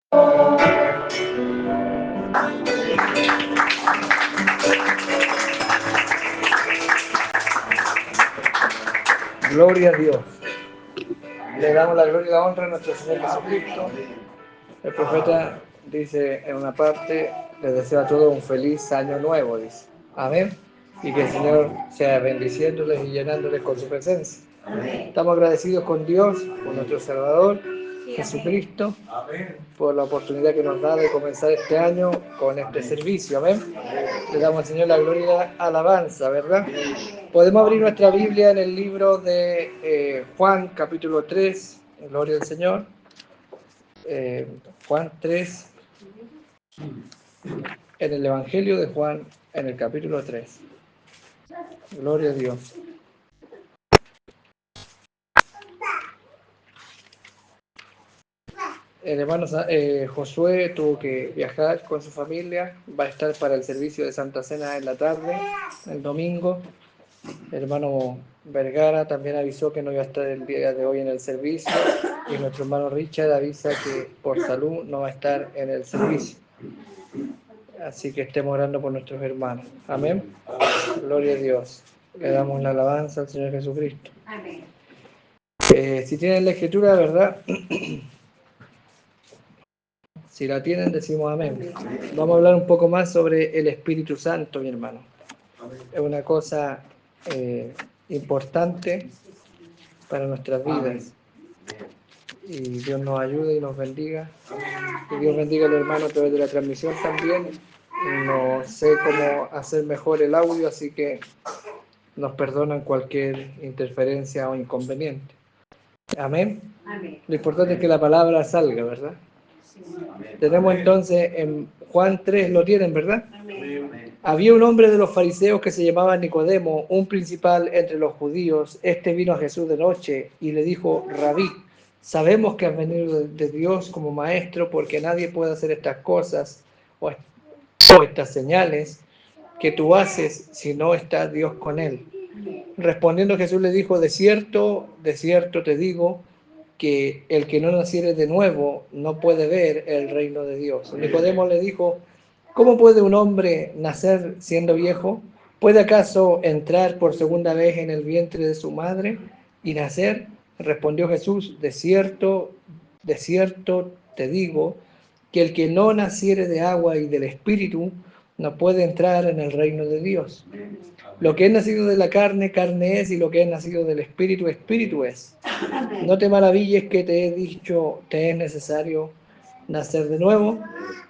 Gloria a Dios. Le damos la gloria y la honra a nuestro Señor Jesucristo. El profeta dice en una parte, les deseo a todos un feliz año nuevo, dice. Amén. Y que el Señor sea bendiciéndoles y llenándoles con su presencia. Estamos agradecidos con Dios, con nuestro Salvador, Jesucristo, por la oportunidad que nos da de comenzar este año con este servicio. Amén. Le damos al Señor la gloria y la alabanza, ¿verdad? Podemos abrir nuestra Biblia en el libro de Juan, capítulo 3, gloria al Señor. Juan 3, en el Evangelio de Juan, en el capítulo 3. Gloria a Dios. El hermano Josué tuvo que viajar con su familia, va a estar para el servicio de Santa Cena en la tarde, el domingo. El hermano Vergara también avisó que no iba a estar el día de hoy en el servicio, y nuestro hermano Richard avisa que por salud no va a estar en el servicio. Así que estemos orando por nuestros hermanos. Amén. Gloria a Dios. Le damos la alabanza al Señor Jesucristo. Amén. Si tienen la escritura, ¿verdad? Si la tienen, decimos amén. Vamos a hablar un poco más sobre el Espíritu Santo, mi hermano. Es una cosa importante para nuestras vidas. Y Dios nos ayude y nos bendiga. Y Dios bendiga al hermano a través de la transmisión también. No sé cómo hacer mejor el audio, así que nos perdonan cualquier interferencia o inconveniente. Amén. Amén. Lo importante es que la palabra salga, ¿verdad? Sí. Tenemos entonces en Juan 3, lo tienen, ¿verdad? Amén. Había un hombre de los fariseos que se llamaba Nicodemo, un principal entre los judíos. Este vino a Jesús de noche y le dijo: Rabí, sabemos que has venido de Dios como maestro, porque nadie puede hacer estas cosas o estas señales que tú haces si no está Dios con él. Respondiendo Jesús le dijo: de cierto te digo, que el que no naciere de nuevo no puede ver el reino de Dios. Nicodemo le dijo: ¿cómo puede un hombre nacer siendo viejo? ¿Puede acaso entrar por segunda vez en el vientre de su madre y nacer? Respondió Jesús: de cierto te digo, que el que no naciere de agua y del Espíritu no puede entrar en el reino de Dios. Lo que es nacido de la carne, carne es, y lo que es nacido del Espíritu, Espíritu es. No te maravilles que te he dicho, te es necesario nacer de nuevo.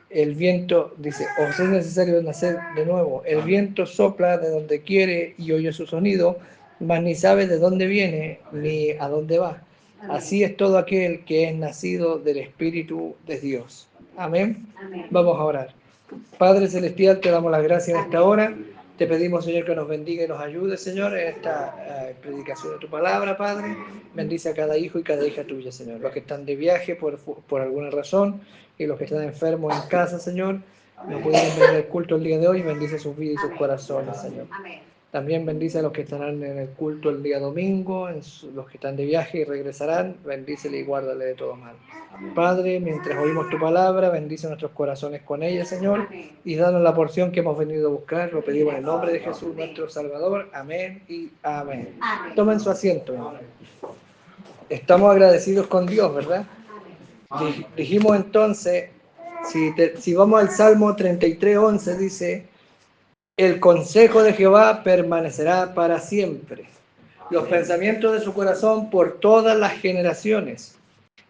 El viento, dice, os es necesario nacer de nuevo. El viento sopla de donde quiere y oye su sonido, mas ni sabe de dónde viene ni a dónde va. Así es todo aquel que es nacido del Espíritu de Dios. Amén. Amén. Vamos a orar. Padre Celestial, te damos las gracias en esta hora. Te pedimos, Señor, que nos bendiga y nos ayude, Señor, en esta predicación de tu palabra, Padre. Bendice a cada hijo y cada hija tuya, Señor. Los que están de viaje por alguna razón y los que están enfermos en casa, Señor, no pudieron venir al culto el día de hoy. Bendice sus vidas y sus corazones, Señor. Amén. También bendice a los que estarán en el culto el día domingo, los que están de viaje y regresarán. Bendícele y guárdale de todo mal. Padre, mientras oímos tu palabra, bendice nuestros corazones con ella, Señor, y danos la porción que hemos venido a buscar. Lo pedimos en el nombre de Jesús, nuestro Salvador. Amén y amén. Amén. Tomen su asiento, hermano. Estamos agradecidos con Dios, ¿verdad? Dijimos entonces, si vamos al Salmo 33:11, dice: el consejo de Jehová permanecerá para siempre, los pensamientos de su corazón por todas las generaciones.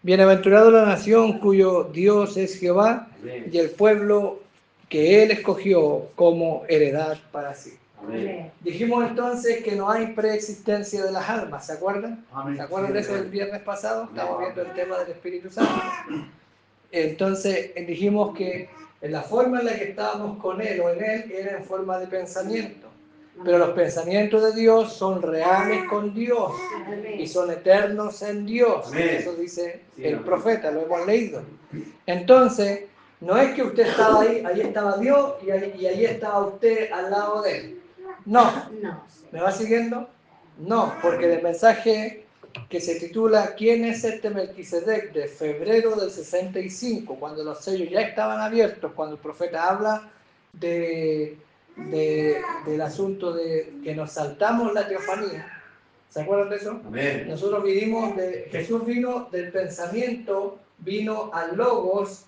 Bienaventurado la nación cuyo Dios es Jehová, y el pueblo que él escogió como heredad para sí. Amén. Dijimos entonces que no hay preexistencia de las almas, ¿se acuerdan? ¿Se acuerdan de eso del viernes pasado? Estamos viendo el tema del Espíritu Santo. Entonces dijimos que en la forma en la que estábamos con él o en él era en forma de pensamiento. Pero los pensamientos de Dios son reales con Dios y son eternos en Dios. Eso dice el profeta, lo hemos leído. Entonces, no es que usted estaba ahí estaba Dios y ahí estaba usted al lado de él. No. No. ¿Me va siguiendo? No, porque el mensaje que se titula ¿Quién es este Melquisedec? De febrero del 65, cuando los sellos ya estaban abiertos, cuando el profeta habla del asunto de que nos saltamos la teofanía. ¿Se acuerdan de eso? Amén. Nosotros Jesús vino del pensamiento, vino al logos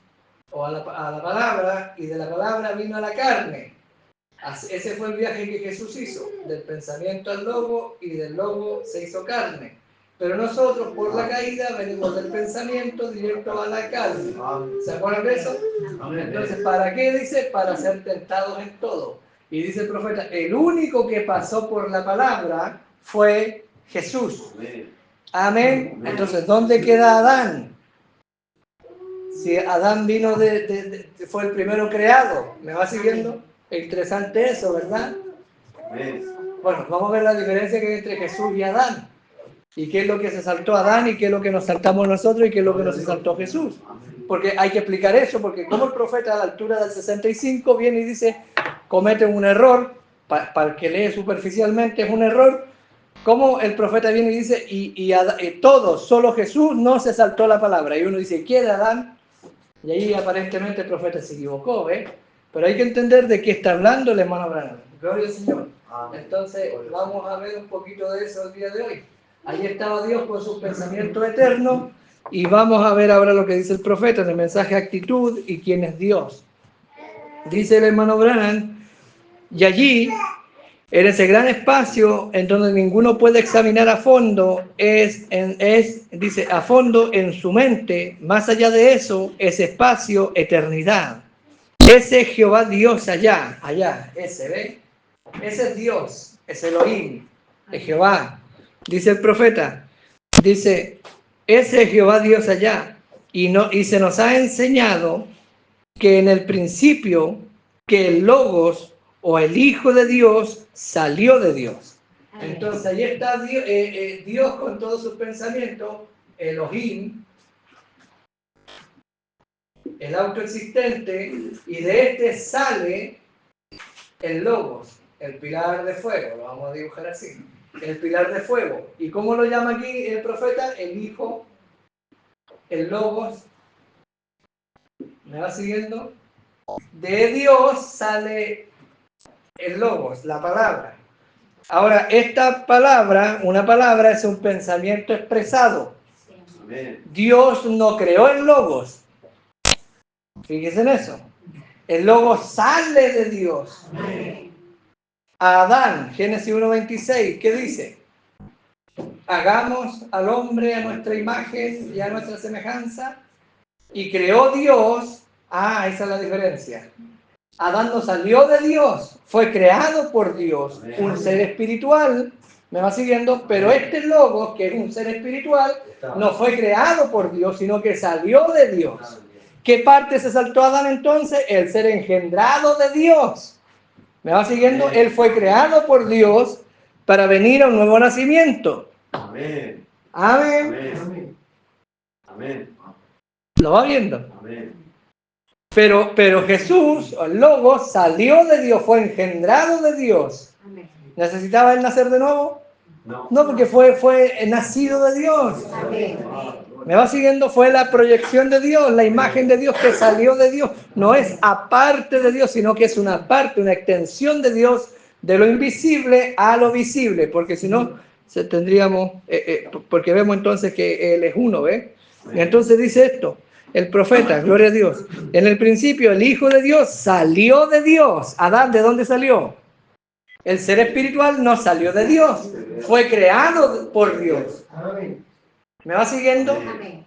o a la palabra, y de la palabra vino a la carne. Ese fue el viaje que Jesús hizo, del pensamiento al logo, y del logo se hizo carne. Pero nosotros, por la caída, venimos del pensamiento directo a la carne. ¿Se acuerdan de eso? Entonces, ¿para qué? Dice, para ser tentados en todo. Y dice el profeta, el único que pasó por la palabra fue Jesús. Amén. Entonces, ¿dónde queda Adán? Si Adán vino fue el primero creado. ¿Me va siguiendo? Es interesante eso, ¿verdad? Bueno, vamos a ver la diferencia que hay entre Jesús y Adán. ¿Y qué es lo que se saltó Adán y qué es lo que nos saltamos nosotros y qué es lo que nos saltó Jesús? Porque hay que explicar eso, porque como el profeta a la altura del 65 viene y dice, comete un error, para el que lee superficialmente es un error, como el profeta viene y dice, y todos, solo Jesús no se saltó la palabra. Y uno dice, ¿quién es Adán? Y ahí aparentemente el profeta se equivocó, ¿ves? Pero hay que entender de qué está hablando el hermano Branham. Gloria al Señor. Entonces, vamos a ver un poquito de eso el día de hoy. Ahí estaba Dios con sus pensamientos eternos, y vamos a ver ahora lo que dice el profeta en el mensaje Actitud y quién es Dios. Dice el hermano Branham, y allí, en ese gran espacio en donde ninguno puede examinar a fondo, dice, a fondo en su mente, más allá de eso, ese espacio, eternidad. Ese es Jehová Dios allá, ese, ¿ve? Ese es Dios, es Elohim, es Jehová. Dice el profeta, dice, ese es Jehová Dios allá. Y se nos ha enseñado que en el principio, que el Logos o el Hijo de Dios salió de Dios. Entonces ahí está Dios con todos sus pensamientos, Elohim, el autoexistente, y de este sale el Logos, el pilar de fuego, lo vamos a dibujar así, el pilar de fuego. ¿Y cómo lo llama aquí el profeta? El Hijo, el Logos. ¿Me va siguiendo? De Dios sale el Logos, la palabra. Ahora, esta palabra, una palabra es un pensamiento expresado. Dios no creó el Logos. Fíjense en eso. El Logos sale de Dios. A Adán, Génesis 1:26, ¿qué dice? Hagamos al hombre a nuestra imagen y a nuestra semejanza. Y creó Dios. Esa es la diferencia. Adán no salió de Dios, fue creado por Dios, un ser espiritual, me va siguiendo, pero este Logos, que es un ser espiritual, no fue creado por Dios, sino que salió de Dios. ¿Qué parte se saltó Adán entonces? El ser engendrado de Dios. ¿Me va siguiendo? Él fue creado por Dios para venir a un nuevo nacimiento. Amén. Amén. Amén. Amén. ¿Lo va viendo? Amén. Pero Jesús, el Logos, salió de Dios, fue engendrado de Dios. ¿Necesitaba él nacer de nuevo? No, porque fue nacido de Dios. ¿Me va siguiendo? Fue la proyección de Dios, la imagen de Dios que salió de Dios. No es aparte de Dios, sino que es una parte, una extensión de Dios, de lo invisible a lo visible, porque si no, porque vemos entonces que Él es uno, ¿ve? Y entonces dice esto, el profeta, gloria a Dios, en el principio el Hijo de Dios salió de Dios. Adán, ¿de dónde salió? El ser espiritual no salió de Dios, fue creado por Dios. ¿Me va siguiendo?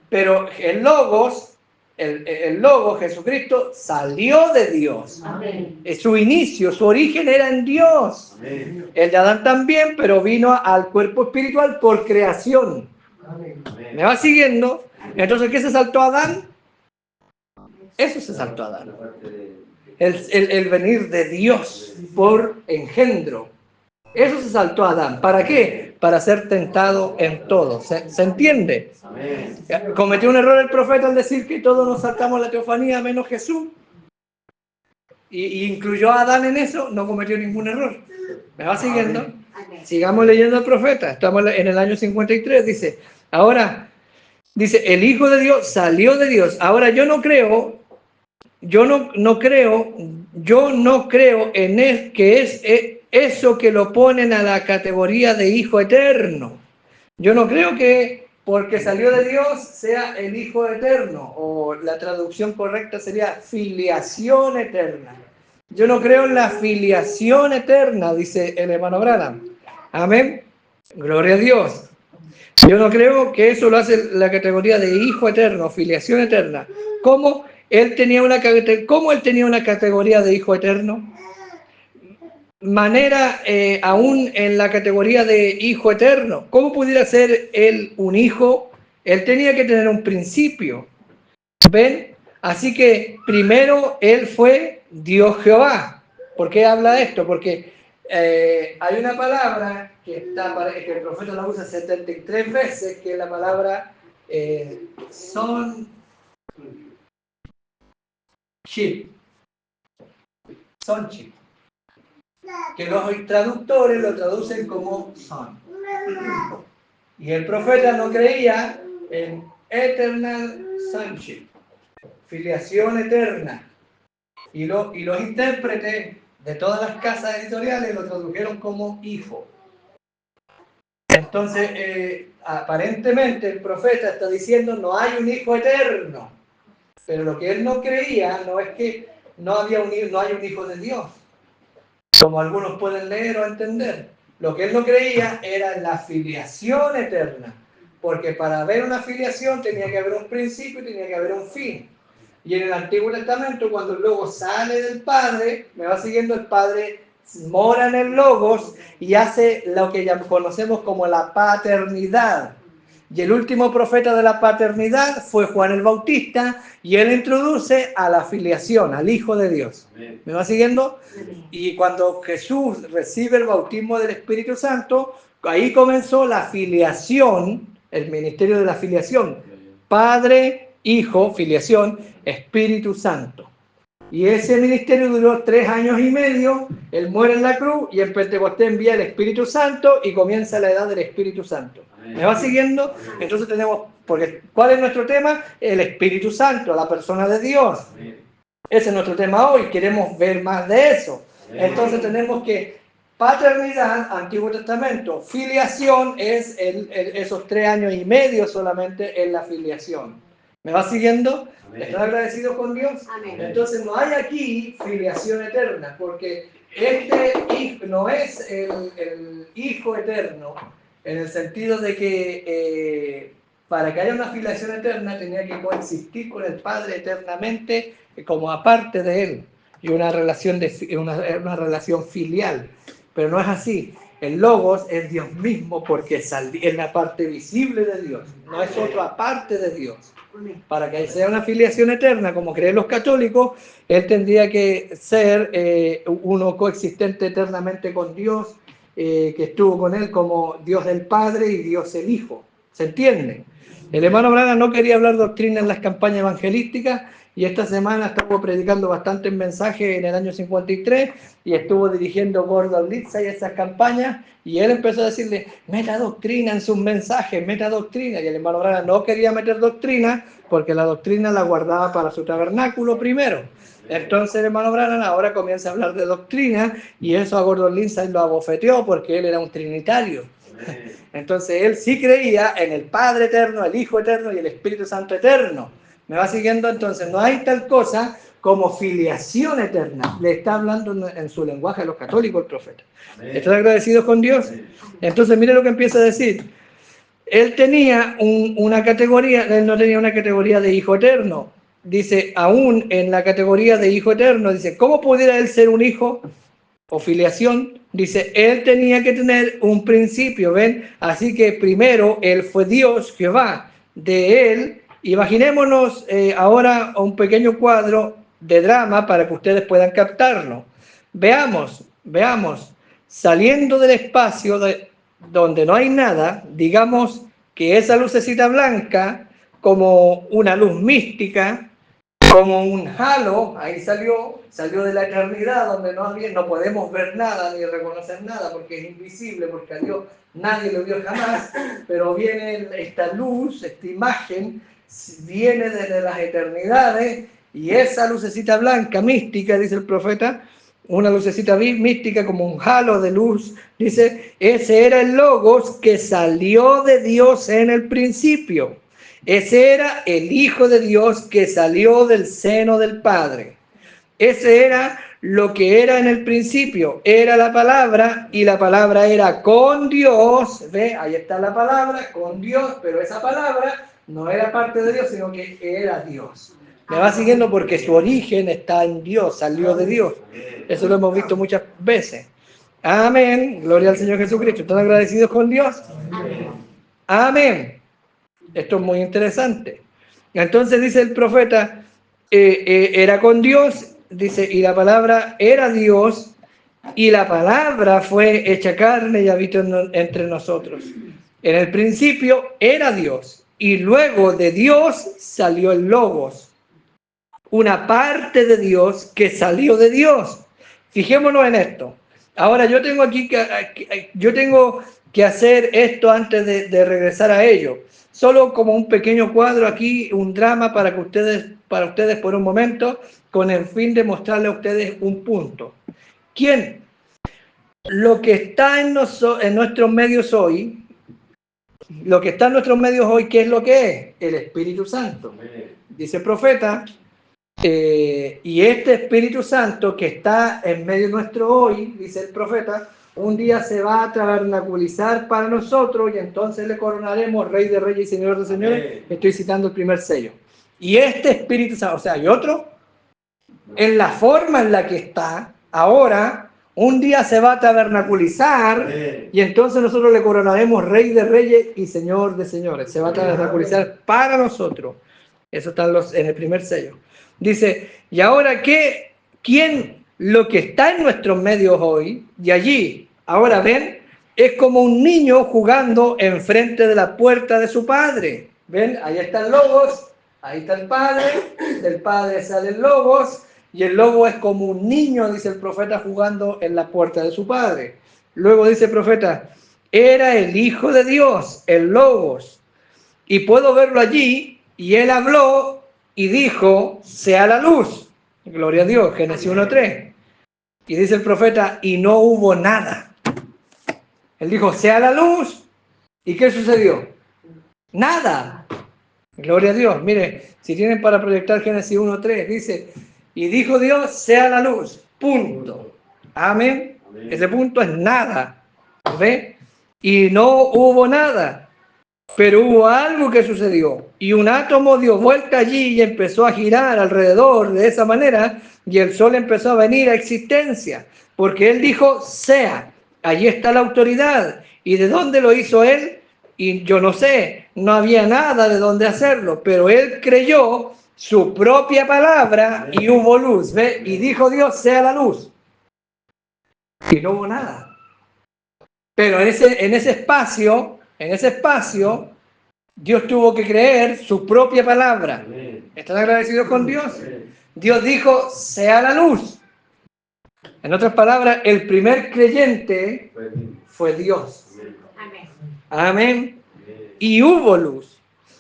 Pero el Logos, el Logos, Jesucristo, salió de Dios. Su inicio, su origen era en Dios. El de Adán también, pero vino al cuerpo espiritual por creación. ¿Me va siguiendo? Entonces, ¿qué se saltó a Adán? Eso se saltó a Adán. El venir de Dios por engendro. Eso se saltó a Adán. ¿Para qué? Para ser tentado en todo. ¿Se entiende? ¿Cometió un error el profeta al decir que todos nos saltamos la teofanía menos Jesús? y incluyó a Adán en eso, no cometió ningún error. ¿Me va siguiendo? Sigamos leyendo al profeta. Estamos en el año 53. Dice, ahora, dice, el Hijo de Dios salió de Dios. Ahora yo no creo en él, que es eso que lo ponen a la categoría de Hijo eterno. Yo no creo que porque salió de Dios sea el Hijo eterno, o la traducción correcta sería filiación eterna. Yo no creo en la filiación eterna, dice el hermano Branham. Amén. Gloria a Dios. Yo no creo que eso lo hace la categoría de Hijo eterno, filiación eterna. ¿Cómo él tenía una categoría de Hijo eterno? Aún en la categoría de Hijo eterno. ¿Cómo pudiera ser él un hijo? Él tenía que tener un principio. ¿Ven? Así que primero él fue Dios Jehová. ¿Por qué habla esto? Porque hay una palabra que el profeta la usa 73 veces, que es la palabra sonship. Sonship. Que los traductores lo traducen como son. Y el profeta no creía en eternal sonship, filiación eterna. Y los intérpretes de todas las casas editoriales lo tradujeron como hijo. Entonces, aparentemente el profeta está diciendo no hay un hijo eterno. Pero lo que él no creía no es que no hay un hijo de Dios, como algunos pueden leer o entender. Lo que él no creía era la filiación eterna, porque para haber una filiación tenía que haber un principio y tenía que haber un fin. Y en el Antiguo Testamento, cuando el Logos sale del Padre, me va siguiendo, el Padre mora en el Logos y hace lo que ya conocemos como la paternidad. Y el último profeta de la paternidad fue Juan el Bautista, y él introduce a la filiación, al Hijo de Dios. ¿Me va siguiendo? Y cuando Jesús recibe el bautismo del Espíritu Santo, ahí comenzó la filiación, el ministerio de la filiación. Padre, Hijo, filiación, Espíritu Santo. Y ese ministerio duró 3 años y medio, él muere en la cruz y en Pentecostés envía el Espíritu Santo y comienza la edad del Espíritu Santo. ¿Me va siguiendo? Entonces tenemos, porque ¿cuál es nuestro tema? El Espíritu Santo, la persona de Dios. Ese es nuestro tema hoy, queremos ver más de eso. Entonces tenemos que paternidad, Antiguo Testamento, filiación es esos 3 años y medio solamente en la filiación. ¿Me va siguiendo? ¿Están agradecidos con Dios? Amén. Entonces no hay aquí filiación eterna, porque este hijo no es el Hijo eterno, en el sentido de que para que haya una filiación eterna tenía que coexistir con el Padre eternamente como aparte de Él, y una relación filial. Pero no es así. El Logos es Dios mismo porque es la parte visible de Dios, no es otro aparte de Dios. Para que sea una filiación eterna, como creen los católicos, Él tendría que ser uno coexistente eternamente con Dios, que estuvo con Él como Dios del Padre y Dios el Hijo. ¿Se entiende? El hermano Branham no quería hablar doctrina en las campañas evangelísticas, y esta semana estuvo predicando bastantes mensajes en el año 53 y estuvo dirigiendo Gordon Lidsa y esas campañas, y él empezó a decirle, meta doctrina en sus mensajes, meta doctrina, y el hermano Branham no quería meter doctrina porque la doctrina la guardaba para su tabernáculo primero. Entonces el hermano Branham ahora comienza a hablar de doctrina, y eso a Gordon Lidsa lo abofeteó porque él era un trinitario. Entonces él sí creía en el Padre eterno, el Hijo eterno y el Espíritu Santo eterno. ¿Me va siguiendo? Entonces no hay tal cosa como filiación eterna. Le está hablando en su lenguaje a los católicos el profeta. ¿Están agradecidos con Dios? Entonces mire lo que empieza a decir. Él tenía una categoría, él no tenía una categoría de Hijo eterno. Dice, aún en la categoría de Hijo eterno, dice, ¿cómo pudiera él ser un hijo? O filiación, dice, él tenía que tener un principio, ¿ven? Así que primero, él fue Dios, Jehová, de él. Imaginémonos ahora un pequeño cuadro de drama para que ustedes puedan captarlo. Veamos, saliendo del espacio donde no hay nada, digamos que esa lucecita blanca, como una luz mística, como un halo, ahí salió de la eternidad donde no podemos ver nada ni reconocer nada porque es invisible, porque a Dios nadie lo vio jamás, pero viene esta luz, esta imagen, viene desde las eternidades y esa lucecita blanca, mística, dice el profeta, una lucecita mística como un halo de luz, dice, ese era el Logos que salió de Dios en el principio. Ese era el Hijo de Dios que salió del seno del Padre. Ese era lo que era en el principio. Era la palabra y la palabra era con Dios. ¿Ve? Ahí está la palabra, con Dios, pero esa palabra no era parte de Dios, sino que era Dios. Me va siguiendo porque su origen está en Dios, salió de Dios. Eso lo hemos visto muchas veces. Amén. Gloria al Señor Jesucristo. ¿Están agradecidos con Dios? Amén. Esto es muy interesante. Entonces dice el profeta, era con Dios, dice, y la palabra era Dios, y la palabra fue hecha carne y habitó entre nosotros. En el principio era Dios, y luego de Dios salió el Logos, una parte de Dios que salió de Dios. Fijémonos en esto. Ahora yo tengo que hacer esto antes de regresar a ello. Solo como un pequeño cuadro aquí, un drama para ustedes por un momento, con el fin de mostrarle a ustedes un punto. ¿Quién? Lo que está en nuestros medios hoy, ¿qué es lo que es? El Espíritu Santo. Dice el profeta, y este Espíritu Santo que está en medio nuestro hoy, dice el profeta, un día se va a tabernaculizar para nosotros y entonces le coronaremos Rey de Reyes y Señor de Señores. Amén. Estoy citando el primer sello. Y este Espíritu Santo, o sea, hay otro, en la forma en la que está ahora, un día se va a tabernaculizar. Amén. Y entonces nosotros le coronaremos Rey de Reyes y Señor de Señores. Se va a tabernaculizar para nosotros. Eso está en el primer sello. Dice, ¿y ahora qué? ¿Quién? Lo que está en nuestros medios hoy, y allí, ahora ven, es como un niño jugando enfrente de la puerta de su padre. ¿Ven? Ahí está el Logos, ahí está el Padre, del Padre sale el Logos, y el Logos es como un niño, dice el profeta, jugando en la puerta de su padre. Luego dice el profeta, era el Hijo de Dios, el Logos, y puedo verlo allí, y él habló y dijo, sea la luz. Gloria a Dios, Génesis 1:3. Y dice el profeta, y no hubo nada. Él dijo, sea la luz. ¿Y qué sucedió? Nada. Gloria a Dios. Mire, si tienen para proyectar Génesis 1:3, dice, y dijo Dios, sea la luz. Punto. Amén. Ese punto es nada. ¿Ve? Y no hubo nada. Pero hubo algo que sucedió y un átomo dio vuelta allí y empezó a girar alrededor de esa manera y el sol empezó a venir a existencia porque él dijo sea, allí está la autoridad. ¿Y de dónde lo hizo él? Y yo no sé, no había nada de dónde hacerlo, pero él creyó su propia palabra y hubo luz, ¿ve? Y dijo Dios sea la luz y no hubo nada. Pero en ese espacio, Dios tuvo que creer su propia palabra. ¿Están agradecidos con Dios? Dios dijo, sea la luz. En otras palabras, el primer creyente fue Dios. Amén. Y hubo luz.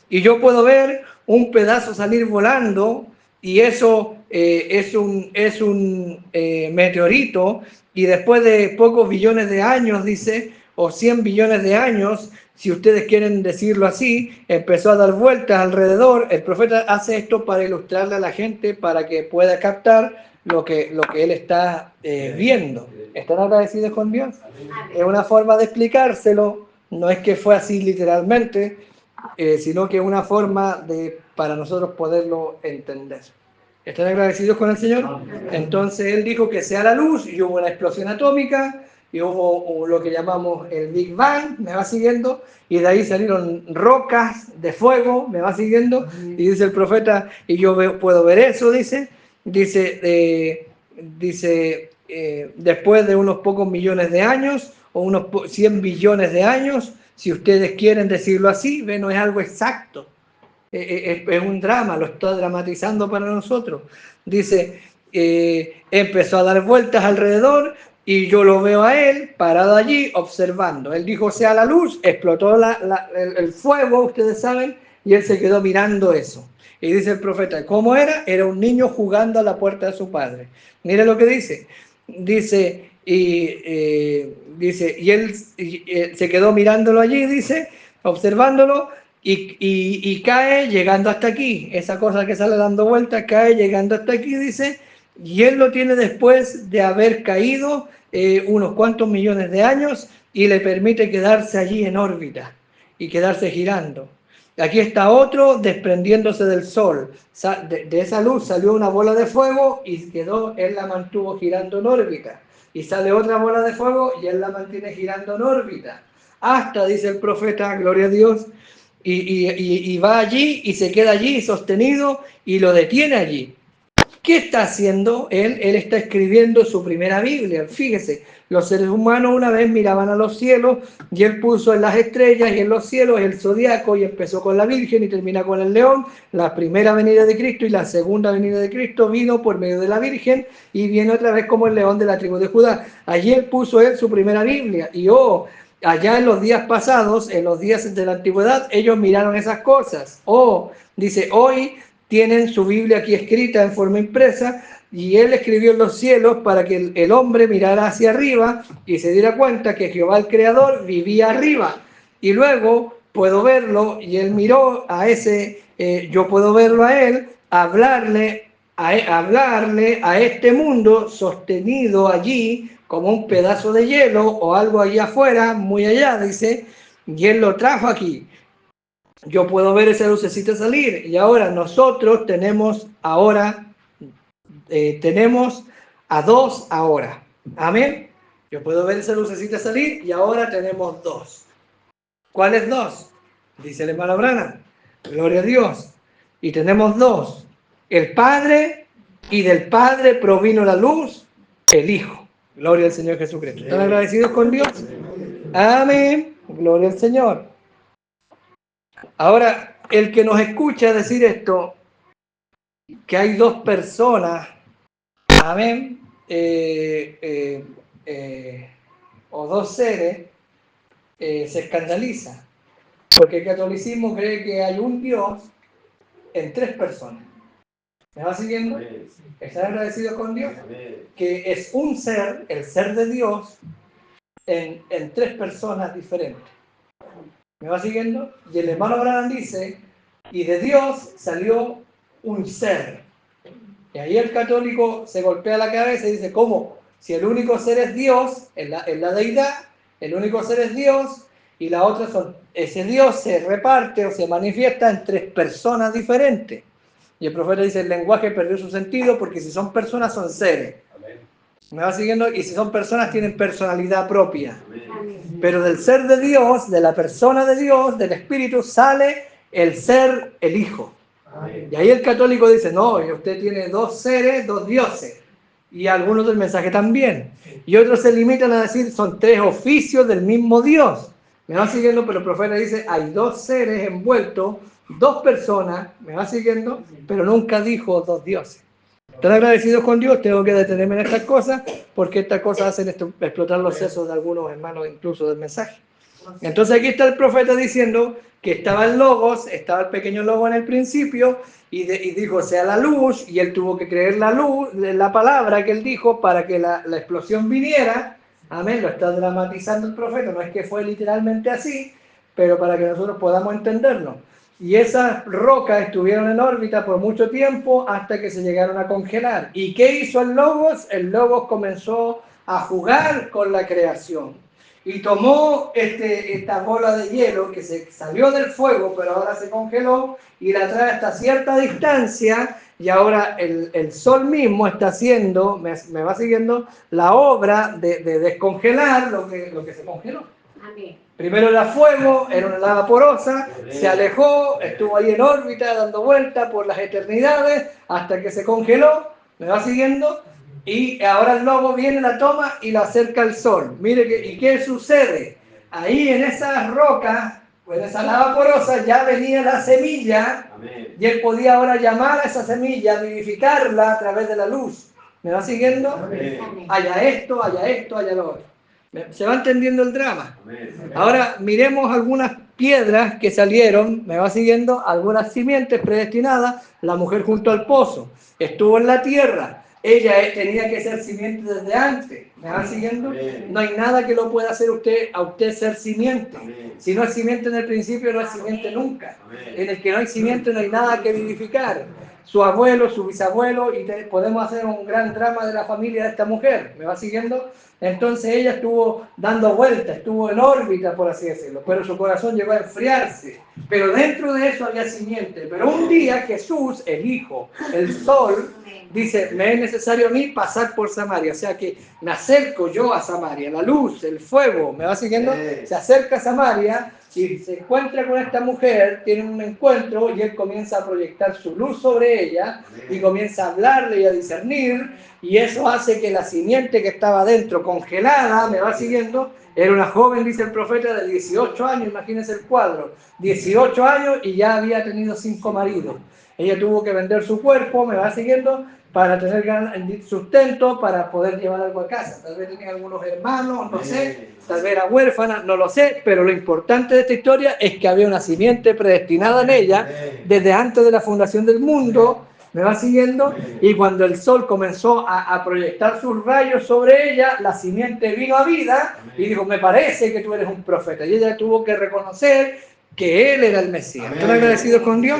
Y yo puedo ver un pedazo salir volando y eso es un meteorito y después de pocos billones de años, dice, o 100 billones de años, si ustedes quieren decirlo así, empezó a dar vueltas alrededor. El profeta hace esto para ilustrarle a la gente, para que pueda captar lo que él está viendo. ¿Están agradecidos con Dios? Es una forma de explicárselo, no es que fue así literalmente, sino que es una forma para nosotros poderlo entender. ¿Están agradecidos con el Señor? Entonces él dijo que sea la luz y hubo una explosión atómica y hubo lo que llamamos el Big Bang, me va siguiendo, y de ahí salieron rocas de fuego, me va siguiendo, y dice el profeta, y yo puedo ver eso, dice, después de unos pocos millones de años, o unos 100 billones de años, si ustedes quieren decirlo así, no es algo exacto, Es un drama, lo está dramatizando para nosotros. Dice, empezó a dar vueltas alrededor y yo lo veo a él parado allí observando. Él dijo, sea la luz, explotó el fuego, ustedes saben, y él se quedó mirando eso. Y dice el profeta, ¿cómo era? Era un niño jugando a la puerta de su padre. Mire lo que dice. Dice, y él se quedó mirándolo allí, dice, observándolo, y cae llegando hasta aquí. Esa cosa que sale dando vueltas, cae llegando hasta aquí, dice, y él lo tiene después de haber caído unos cuantos millones de años y le permite quedarse allí en órbita y quedarse girando. Aquí está otro desprendiéndose del sol. De esa luz salió una bola de fuego y quedó, él la mantuvo girando en órbita. Y sale otra bola de fuego y él la mantiene girando en órbita. Hasta, dice el profeta, gloria a Dios, y va allí y se queda allí sostenido y lo detiene allí. ¿Qué está haciendo él? Él está escribiendo su primera Biblia. Fíjese, los seres humanos una vez miraban a los cielos y él puso en las estrellas y en los cielos el zodiaco y empezó con la Virgen y termina con el león. La primera venida de Cristo y la segunda venida de Cristo vino por medio de la Virgen y viene otra vez como el león de la tribu de Judá. Allí él puso él su primera Biblia y allá en los días pasados, en los días de la antigüedad, ellos miraron esas cosas. Dice, hoy tienen su Biblia aquí escrita en forma impresa y él escribió en los cielos para que el hombre mirara hacia arriba y se diera cuenta que Jehová el Creador vivía arriba. Y luego puedo verlo y él miró a ese, yo puedo verlo a él, hablarle a este mundo sostenido allí como un pedazo de hielo o algo allá afuera, muy allá, dice, y él lo trajo aquí. Yo puedo ver esa lucecita salir y ahora nosotros tenemos tenemos a dos ahora. Amén. Yo puedo ver esa lucecita salir y ahora tenemos dos. ¿Cuáles dos? Dice el hermano Branham. Gloria a Dios. Y tenemos dos. El Padre, y del Padre provino la luz, el Hijo. Gloria al Señor Jesucristo. ¿Están agradecidos con Dios? Amén. Gloria al Señor. Ahora, el que nos escucha decir esto, que hay dos personas, amén, o dos seres, se escandaliza, porque el catolicismo cree que hay un Dios en tres personas. ¿Me va siguiendo? ¿Están agradecidos con Dios? Que es un ser, el ser de Dios, en tres personas diferentes. ¿Me va siguiendo? Y el hermano Branham dice, y de Dios salió un ser. Y ahí el católico se golpea la cabeza y dice, ¿cómo? Si el único ser es Dios, en la deidad, el único ser es Dios, y la otra ese Dios se reparte o se manifiesta en tres personas diferentes. Y el profeta dice, el lenguaje perdió su sentido porque si son personas son seres. ¿Me va siguiendo? Y si son personas tienen personalidad propia. Pero del ser de Dios, de la persona de Dios, del Espíritu, sale el ser, el Hijo. Y ahí el católico dice, no, usted tiene dos seres, dos dioses. Y algunos del mensaje también. Y otros se limitan a decir, son tres oficios del mismo Dios. Me va siguiendo, pero el profeta dice, hay dos seres envueltos, dos personas, me va siguiendo, pero nunca dijo dos dioses. ¿Están agradecidos con Dios? Tengo que detenerme en estas cosas, porque estas cosas hacen explotar los sesos de algunos hermanos, incluso del mensaje. Entonces aquí está el profeta diciendo que estaba el Logos, estaba el pequeño Logo en el principio, y dijo, sea la luz, y él tuvo que creer la luz, la palabra que él dijo para que la explosión viniera. Amén, lo está dramatizando el profeta, no es que fue literalmente así, pero para que nosotros podamos entenderlo. Y esas rocas estuvieron en órbita por mucho tiempo hasta que se llegaron a congelar. ¿Y qué hizo el Logos? El Logos comenzó a jugar con la creación. Y tomó esta bola de hielo que se salió del fuego, pero ahora se congeló, y la trae hasta cierta distancia, y ahora el sol mismo está haciendo, me va siguiendo, la obra de descongelar lo que se congeló. Amén. Primero era fuego, era una lava porosa, se alejó, estuvo ahí en órbita dando vueltas por las eternidades hasta que se congeló, ¿me va siguiendo? Y ahora el Logo viene, la toma y la acerca al sol. Mire, ¿y qué sucede? Ahí en esas rocas, Después de esa lava porosa ya venía la semilla. Amén. Y él podía ahora llamar a esa semilla, vivificarla a través de la luz. ¿Me va siguiendo? Amén. Haya esto, haya lo otro. ¿Se va entendiendo el drama? Amén. Ahora miremos algunas piedras que salieron, ¿me va siguiendo? Algunas simientes predestinadas. La mujer junto al pozo estuvo en la tierra. Ella tenía que ser simiente desde antes. ¿Me va siguiendo? Amén. No hay nada que lo pueda hacer a usted ser simiente. Amén. Si no es simiente en el principio, no es simiente nunca. Amén. En el que no hay simiente no hay nada que vivificar. Su abuelo, su bisabuelo, y podemos hacer un gran drama de la familia de esta mujer. ¿Me va siguiendo? Entonces ella estuvo dando vueltas, estuvo en órbita, por así decirlo, pero su corazón llegó a enfriarse. Pero dentro de eso había simiente. Pero un día Jesús, el Hijo, el Sol, dice, me es necesario a mí pasar por Samaria. O sea que me acerco yo a Samaria, la luz, el fuego, ¿me va siguiendo? Se acerca a Samaria y se encuentra con esta mujer, tienen un encuentro y él comienza a proyectar su luz sobre ella y comienza a hablarle y a discernir, y eso hace que la simiente que estaba dentro, congelada, ¿me va siguiendo? Era una joven, dice el profeta, de 18 años, imagínense el cuadro, 18 años y ya había tenido 5 maridos. Ella tuvo que vender su cuerpo, ¿me va siguiendo?, para tener sustento, para poder llevar algo a casa. Tal vez tenía algunos hermanos, no sé, tal vez era huérfana, no lo sé, pero lo importante de esta historia es que había una simiente predestinada en ella desde antes de la fundación del mundo, ¿me va siguiendo? Y cuando el sol comenzó a proyectar sus rayos sobre ella, la simiente vino a vida y dijo, me parece que tú eres un profeta. Y ella tuvo que reconocer que él era el Mesías. ¿Están agradecidos con Dios?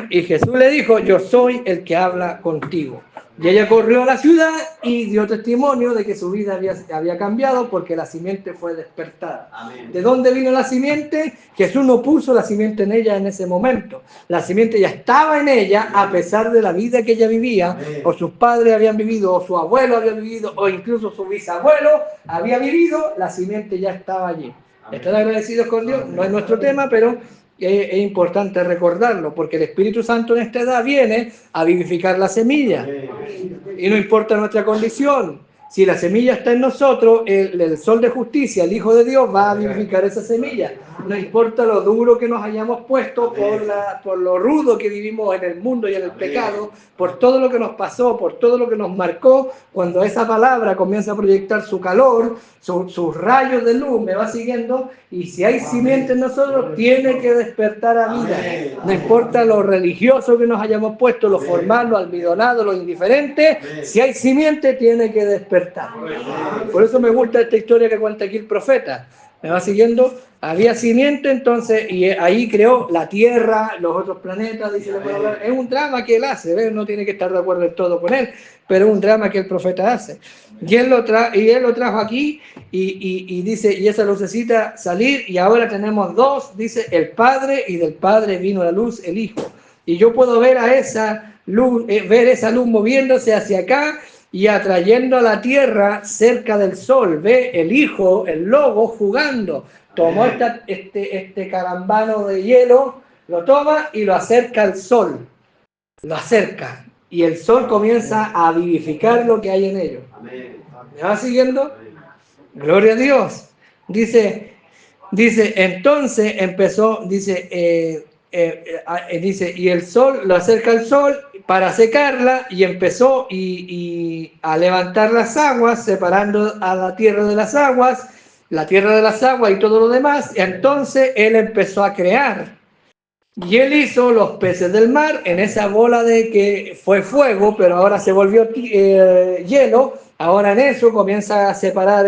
Y Jesús le dijo, yo soy el que habla contigo. Y ella corrió a la ciudad y dio testimonio de que su vida había cambiado porque la simiente fue despertada. Amén. ¿De dónde vino la simiente? Jesús no puso la simiente en ella en ese momento. La simiente ya estaba en ella a pesar de la vida que ella vivía, Amén. o sus padres habían vivido, o su abuelo había vivido, o incluso su bisabuelo había vivido, la simiente ya estaba allí. Amén. ¿Están agradecidos con Dios? No es nuestro tema, pero es importante recordarlo, porque el Espíritu Santo en esta edad viene a vivificar la semilla. Amén. Y no importa nuestra condición, si la semilla está en nosotros, el sol de justicia, el Hijo de Dios, va a vivificar esa semilla. No importa lo duro que nos hayamos puesto por lo rudo que vivimos en el mundo y en el pecado, por todo lo que nos pasó, por todo lo que nos marcó, cuando esa palabra comienza a proyectar su calor, sus rayos de luz, me va siguiendo, y si hay simiente en nosotros, tiene que despertar a vida. No importa lo religioso que nos hayamos puesto, lo formal, lo almidonado, lo indiferente, si hay simiente, tiene que despertar. Por eso me gusta esta historia que cuenta aquí el profeta. ¿Me va siguiendo? Había simiente, entonces, y ahí creó la Tierra, los otros planetas, dice la palabra. Es un drama que él hace, ¿ves? No tiene que estar de acuerdo en todo con él, pero es un drama que el profeta hace. Y él lo trajo aquí, y dice, y esa lucecita salir, y ahora tenemos dos, dice, el Padre, y del Padre vino la luz, el Hijo. Y yo puedo ver a esa luz, ver esa luz moviéndose hacia acá, y atrayendo a la tierra cerca del sol. Ve el Hijo, el Logo, jugando. Tomó este carambano de hielo, lo toma y lo acerca al sol. Lo acerca. Y el sol comienza a vivificar lo que hay en ellos. ¿Me va siguiendo? Gloria a Dios. Dice, entonces empezó, dice, y el sol, lo acerca al sol para secarla, y empezó y a levantar las aguas, separando a la tierra de las aguas y todo lo demás. Entonces él empezó a crear. Y él hizo los peces del mar en esa bola de que fue fuego, pero ahora se volvió hielo. Ahora en eso comienza a separar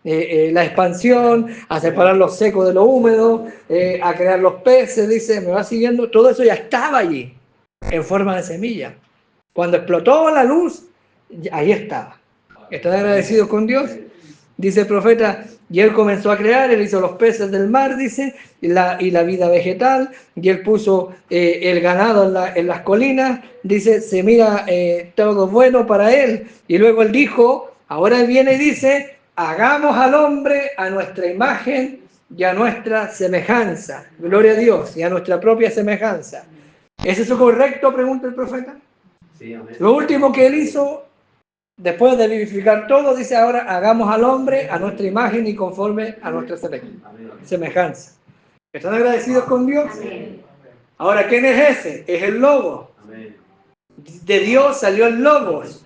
la expansión, a separar lo seco de lo húmedo, a crear los peces, dice, me va siguiendo. Todo eso ya estaba allí, en forma de semilla. Cuando explotó la luz, ahí estaba. ¿Están agradecidos con Dios? Dice el profeta, y él comenzó a crear, él hizo los peces del mar, dice, y la vida vegetal, y él puso el ganado en las colinas, dice, se mira todo bueno para él. Y luego él dijo, ahora él viene y dice, hagamos al hombre a nuestra imagen y a nuestra semejanza. Gloria a Dios, y a nuestra propia semejanza. ¿Es eso correcto?, pregunta el profeta. Sí, amén. Lo último que él hizo después de vivificar todo, dice ahora, hagamos al hombre a nuestra imagen y conforme a nuestra semejanza. ¿Están agradecidos con Dios? Amén. Ahora, ¿quién es ese? Es el Logos. Amén. De Dios salió el Logos.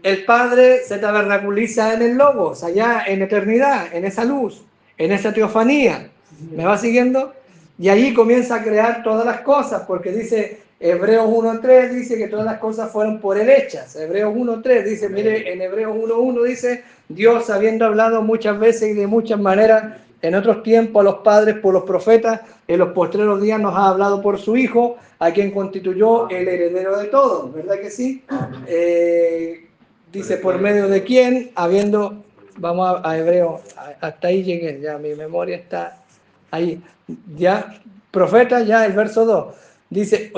El Padre se tabernaculiza en el Logos, allá en eternidad, en esa luz, en esa teofanía. ¿Me va siguiendo? Y allí comienza a crear todas las cosas, porque dice Hebreos 1.3, dice que todas las cosas fueron por él hechas. Hebreos 1.3 dice, mire, en Hebreos 1.1 dice, Dios habiendo hablado muchas veces y de muchas maneras en otros tiempos a los padres por los profetas, en los postreros días nos ha hablado por su Hijo, a quien constituyó el heredero de todo, ¿verdad que sí? Dice, por medio de quién, habiendo, vamos a Hebreo, hasta ahí llegué, ya mi memoria está ahí, ya, profeta, ya el verso 2, dice,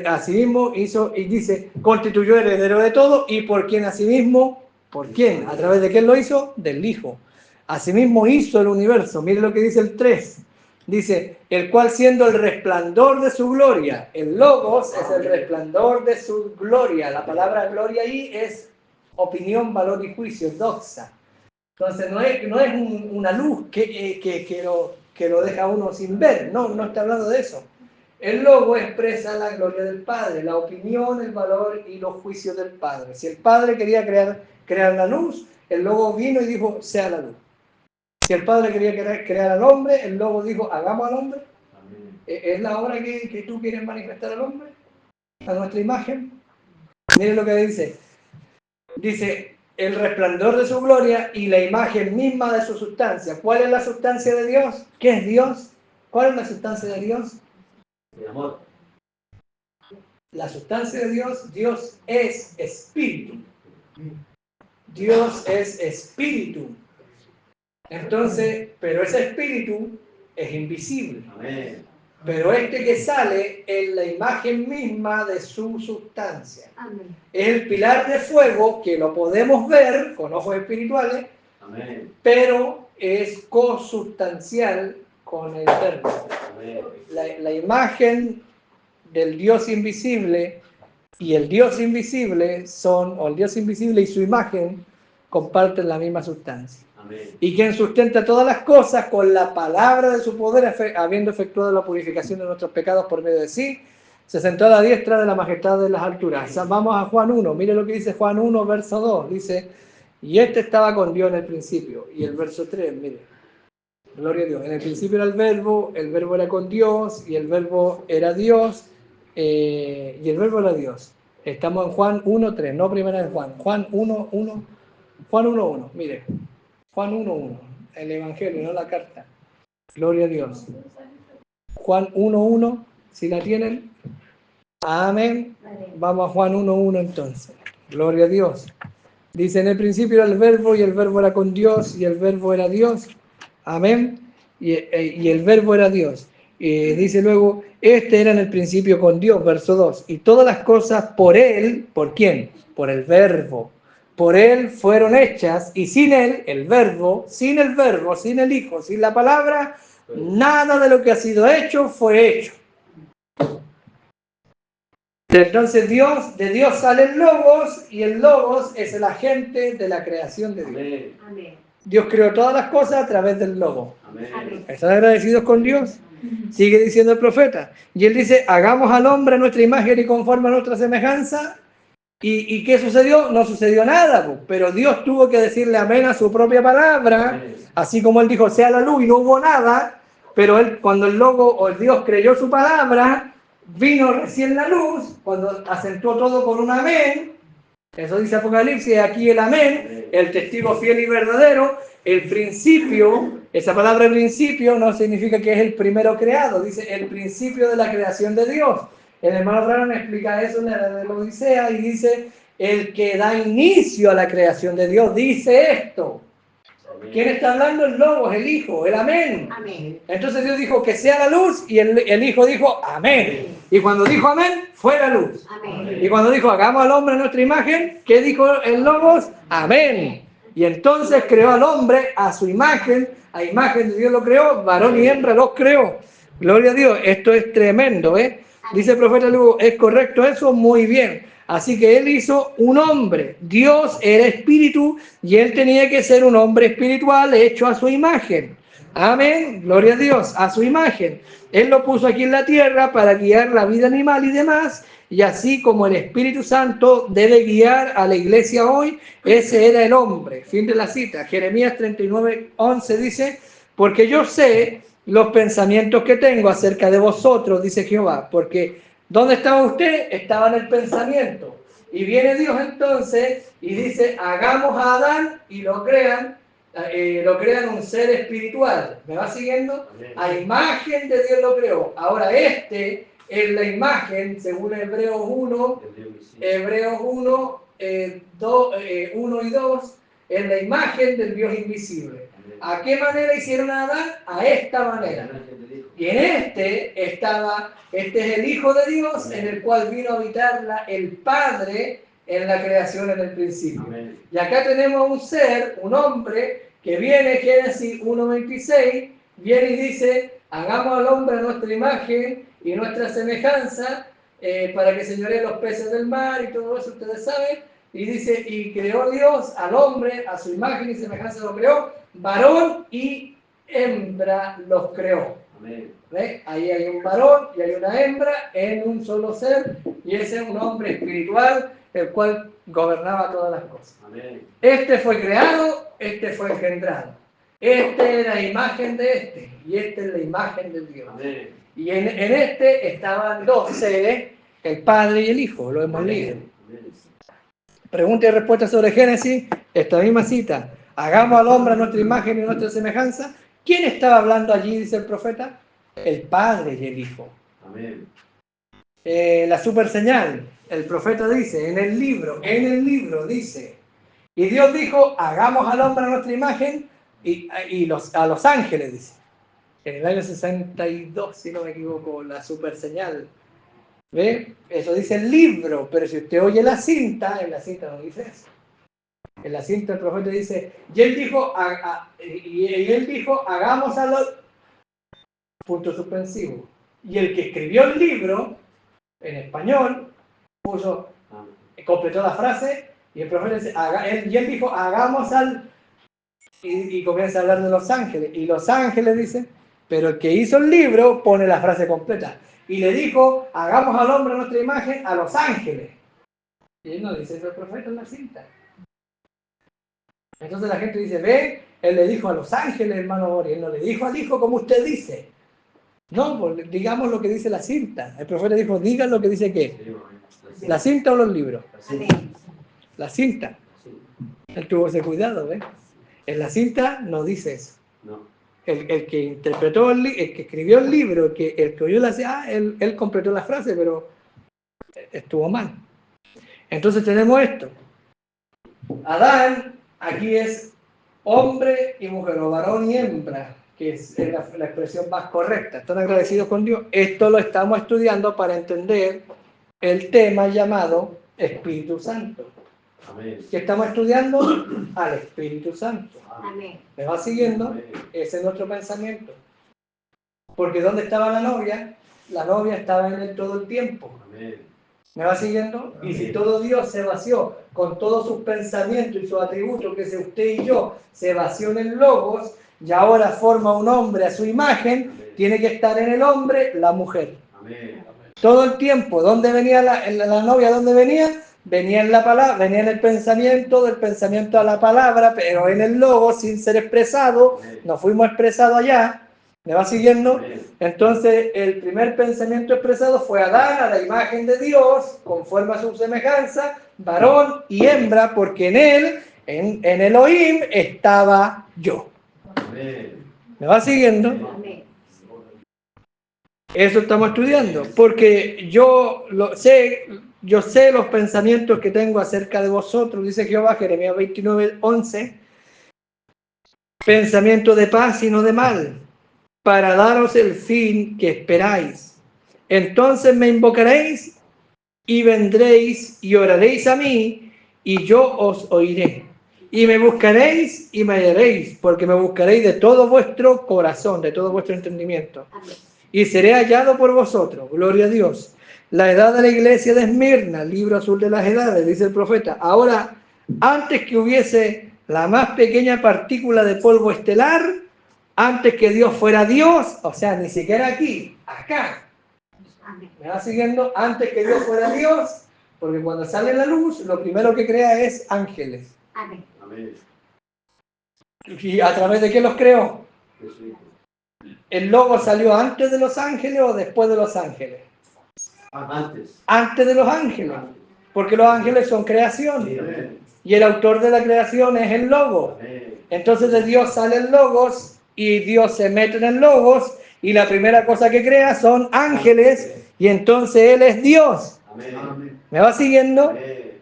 asimismo hizo, y dice, constituyó heredero de todo, y por quién asimismo, ¿por quién? ¿A través de quién lo hizo? Del Hijo. Asimismo hizo el universo, mire lo que dice el 3, dice, el cual siendo el resplandor de su gloria, el Logos es el resplandor de su gloria, la palabra gloria ahí es opinión, valor y juicio, doxa. Entonces no es una luz que lo deja uno sin ver, no está hablando de eso. El Logo expresa la gloria del Padre, la opinión, el valor y los juicios del Padre. Si el Padre quería crear la luz, el Logo vino y dijo, sea la luz. Si el Padre quería crear al hombre, el Logo dijo, hagamos al hombre. ¿Es la obra que tú quieres manifestar al hombre? A nuestra imagen. Miren lo que dice. Dice, el resplandor de su gloria y la imagen misma de su sustancia. ¿Cuál es la sustancia de Dios? ¿Qué es Dios? ¿Cuál es la sustancia de Dios? El amor. La sustancia de Dios, Dios es espíritu. Dios es espíritu. Entonces, pero ese espíritu es invisible. Amén. Pero este que sale es la imagen misma de su sustancia. Amén. Es el pilar de fuego que lo podemos ver con ojos espirituales, Amén. pero es consustancial con el Eterno. Amén. La imagen del Dios invisible y el Dios invisible o el Dios invisible y su imagen comparten la misma sustancia. Amén. Y quien sustenta todas las cosas con la palabra de su poder, habiendo efectuado la purificación de nuestros pecados por medio de sí, se sentó a la diestra de la majestad de las alturas. Vamos a Juan 1, mire lo que dice Juan 1, verso 2, dice, y este estaba con Dios en el principio, y el verso 3, mire, gloria a Dios, en el principio era el verbo era con Dios, y el verbo era Dios, y el verbo era Dios. Estamos en Juan 1, 3, no primera de Juan 1, 1, Juan 1, 1, mire, Juan 1.1, el Evangelio, no la carta. Gloria a Dios. Juan 1.1, si la tienen. Amén. Vamos a Juan 1.1 entonces. Gloria a Dios. Dice, en el principio era el verbo y el verbo era con Dios y el verbo era Dios. Amén. Y el verbo era Dios. Dice luego, este era en el principio con Dios, verso 2. Y todas las cosas por Él, ¿por quién? Por el verbo. Por Él fueron hechas y sin Él, el verbo, sin el Hijo, sin la palabra, nada de lo que ha sido hecho fue hecho. Entonces de Dios sale el Logos y el Logos es el agente de la creación de Dios. Amén. Amén. Dios creó todas las cosas a través del Logos. Amén. ¿Están agradecidos con Dios? Sigue diciendo el profeta. Y él dice, hagamos al hombre a nuestra imagen y conforme a nuestra semejanza. ¿Y qué sucedió? No sucedió nada, pero Dios tuvo que decirle amén a su propia palabra, así como él dijo, sea la luz y no hubo nada, pero él, cuando el Logo o el Dios creyó su palabra, vino recién la luz, cuando acentuó todo con un amén, eso dice Apocalipsis, aquí el amén, el testigo fiel y verdadero, el principio, esa palabra principio no significa que es el primero creado, dice el principio de la creación de Dios. El hermano Branham explica eso en la de la Odisea y dice, el que da inicio a la creación de Dios, dice esto. ¿Quién está hablando? El Logos, el Hijo, el amén. Amén. Entonces Dios dijo que sea la luz y el Hijo dijo amén. Y cuando dijo amén, fue la luz. Amén. Y cuando dijo hagamos al hombre a nuestra imagen, ¿qué dijo el Logos? Amén. Y entonces creó al hombre a su imagen, a imagen de Dios lo creó, varón y hembra los creó. Gloria a Dios, esto es tremendo, ¿eh? Dice el profeta Lugo, ¿es correcto eso? Muy bien. Así que él hizo un hombre. Dios era espíritu y él tenía que ser un hombre espiritual hecho a su imagen. Amén, gloria a Dios, a su imagen. Él lo puso aquí en la tierra para guiar la vida animal y demás. Y así como el Espíritu Santo debe guiar a la iglesia hoy, ese era el hombre. Fin de la cita. Jeremías 39:11 dice, porque yo sé los pensamientos que tengo acerca de vosotros, dice Jehová, porque ¿dónde estaba usted? Estaba en el pensamiento. Y viene Dios entonces y dice, hagamos a Adán y lo crean un ser espiritual. ¿Me va siguiendo? A imagen de Dios lo creó. Ahora este es la imagen, según Hebreos 1, 1 y 2, es la imagen del Dios invisible. ¿A qué manera hicieron a Adán? A esta manera. Y en este es el Hijo de Dios, en el cual vino a habitar el Padre en la creación en el principio. Y acá tenemos un ser, un hombre, que viene, Génesis 1:26, viene y dice, hagamos al hombre a nuestra imagen y nuestra semejanza, para que señoree los peces del mar y todo eso, ustedes saben. Y dice, y creó Dios al hombre, a su imagen y semejanza lo creó, varón y hembra los creó. ¿Ve? Ahí hay un varón y hay una hembra en un solo ser, y ese es un hombre espiritual, el cual gobernaba todas las cosas. Este fue creado, este fue engendrado. Esta es la imagen de este, y esta es la imagen de Dios. Y en este estaban dos seres, el Padre y el Hijo, lo hemos leído. Pregunta y respuesta sobre Génesis, esta misma cita. Hagamos al hombre a nuestra imagen y a nuestra semejanza. ¿Quién estaba hablando allí, dice el profeta? El Padre y el Hijo. Amén. La super señal, el profeta dice, en el libro dice, y Dios dijo, hagamos al hombre a nuestra imagen y a los ángeles, dice. En el año 62, si no me equivoco, la super señal. ¿Ve? Eso dice el libro, pero si usted oye la cinta, en la cinta no dice eso. En la cinta el profeta dice, y él dijo, hagamos a los... punto suspensivo. Y el que escribió el libro, en español, completó la frase, y el profeta dice, y él dijo, hagamos al... Y comienza a hablar de los ángeles, y los ángeles dicen, pero el que hizo el libro pone la frase completa. Y le dijo, hagamos al hombre a nuestra imagen, a los ángeles. Y él no dice eso el profeta en la cinta. Entonces la gente dice, ve, él le dijo a los ángeles, hermano Bori, él no le dijo al hijo como usted dice. No, pues digamos lo que dice la cinta. El profeta dijo, digan lo que dice qué. ¿La cinta o los libros? La cinta. Él tuvo ese cuidado, ¿ves? En la cinta no dice eso. No. El que interpretó el que escribió el libro, el que oyó él completó la frase, pero estuvo mal. Entonces tenemos esto. Adán aquí es hombre y mujer, o varón y hembra, que es la expresión más correcta. ¿Están agradecidos con Dios? Esto lo estamos estudiando para entender el tema llamado Espíritu Santo. Amén. ¿Qué estamos estudiando? Al Espíritu Santo. Amén. ¿Me va siguiendo? Amén. Ese es nuestro pensamiento. Porque ¿dónde estaba la novia? La novia estaba en él todo el tiempo. Amén. ¿Me va siguiendo? Y si todo Dios se vació con todos sus pensamientos y sus atributos, que es usted y yo, se vació en el Logos, y ahora forma un hombre a su imagen, tiene que estar en el hombre la mujer. Amén. Todo el tiempo. ¿Dónde venía la novia? ¿Dónde venía? Venía en la palabra, venía en el pensamiento, del pensamiento a la palabra, pero en el Logos, sin ser expresado, no fuimos expresados allá. ¿Me va siguiendo? Entonces, el primer pensamiento expresado fue Adán, a la imagen de Dios, conforme a su semejanza, varón y hembra, porque en él, en Elohim, estaba yo. Amén. ¿Me va siguiendo? Amén. Eso estamos estudiando, porque yo sé los pensamientos que tengo acerca de vosotros, dice Jehová, Jeremías 29:11, pensamiento de paz y no de mal, para daros el fin que esperáis. Entonces me invocaréis y vendréis y oraréis a mí, y yo os oiré. Y me buscaréis y me hallaréis, porque me buscaréis de todo vuestro corazón, de todo vuestro entendimiento. Amén. Y seré hallado por vosotros. Gloria a Dios. la edad de la iglesia de Esmirna, libro azul de las edades, dice el profeta. Ahora, antes que hubiese la más pequeña partícula de polvo estelar, antes que Dios fuera Dios, o sea, ni siquiera aquí, acá. ¿Me va siguiendo? Antes que Dios fuera Dios, porque cuando sale la luz, lo primero que crea es ángeles. Amén. ¿Y a través de qué los creó? ¿El logo salió antes de los ángeles o después de los ángeles? Antes. Antes de los ángeles, porque los ángeles son creación. Sí, amén. Y el autor de la creación es el logo. Amén. Entonces de Dios sale el logos y Dios se mete en el logos y la primera cosa que crea son ángeles y entonces Él es Dios. Amén. ¿Me va siguiendo? Amén.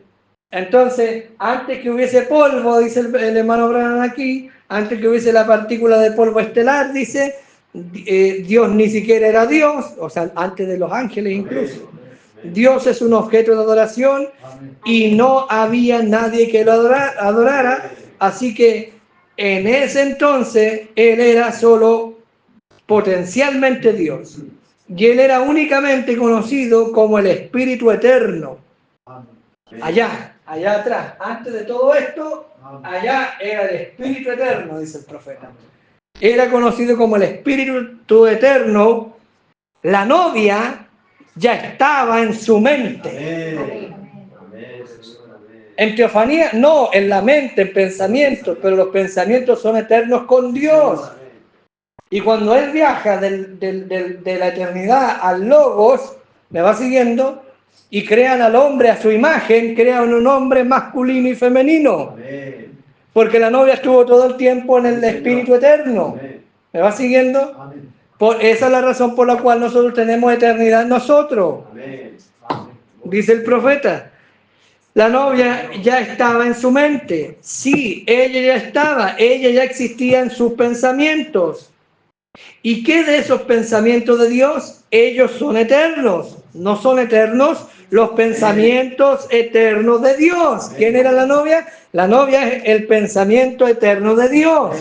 Entonces, antes que hubiese polvo, dice el hermano Branham aquí, antes que hubiese la partícula de polvo estelar, dice, Dios ni siquiera era Dios, o sea, antes de los ángeles incluso. Dios es un objeto de adoración y no había nadie que lo adorara, así que en ese entonces Él era solo potencialmente Dios. Y Él era únicamente conocido como el Espíritu Eterno. Allá atrás, antes de todo esto, allá era el Espíritu Eterno, dice el profeta. Era conocido como el Espíritu Eterno. La novia ya estaba en su mente. Amén. En teofanía, no, en la mente, en pensamientos, pero los pensamientos son eternos con Dios. Y cuando Él viaja de la eternidad al Logos, me va siguiendo, y crean al hombre a su imagen, crean un hombre masculino y femenino. Amén. Porque la novia estuvo todo el tiempo en el Espíritu Eterno. Amén. ¿Me va siguiendo? Amén. Esa es la razón por la cual nosotros tenemos eternidad en nosotros. Amén. Dice el profeta. La novia ya estaba en su mente. Sí, ella ya existía en sus pensamientos. ¿Y qué de esos pensamientos de Dios? Ellos son eternos. ¿No son eternos los pensamientos eternos de Dios? ¿Quién era la novia? La novia es el pensamiento eterno de Dios.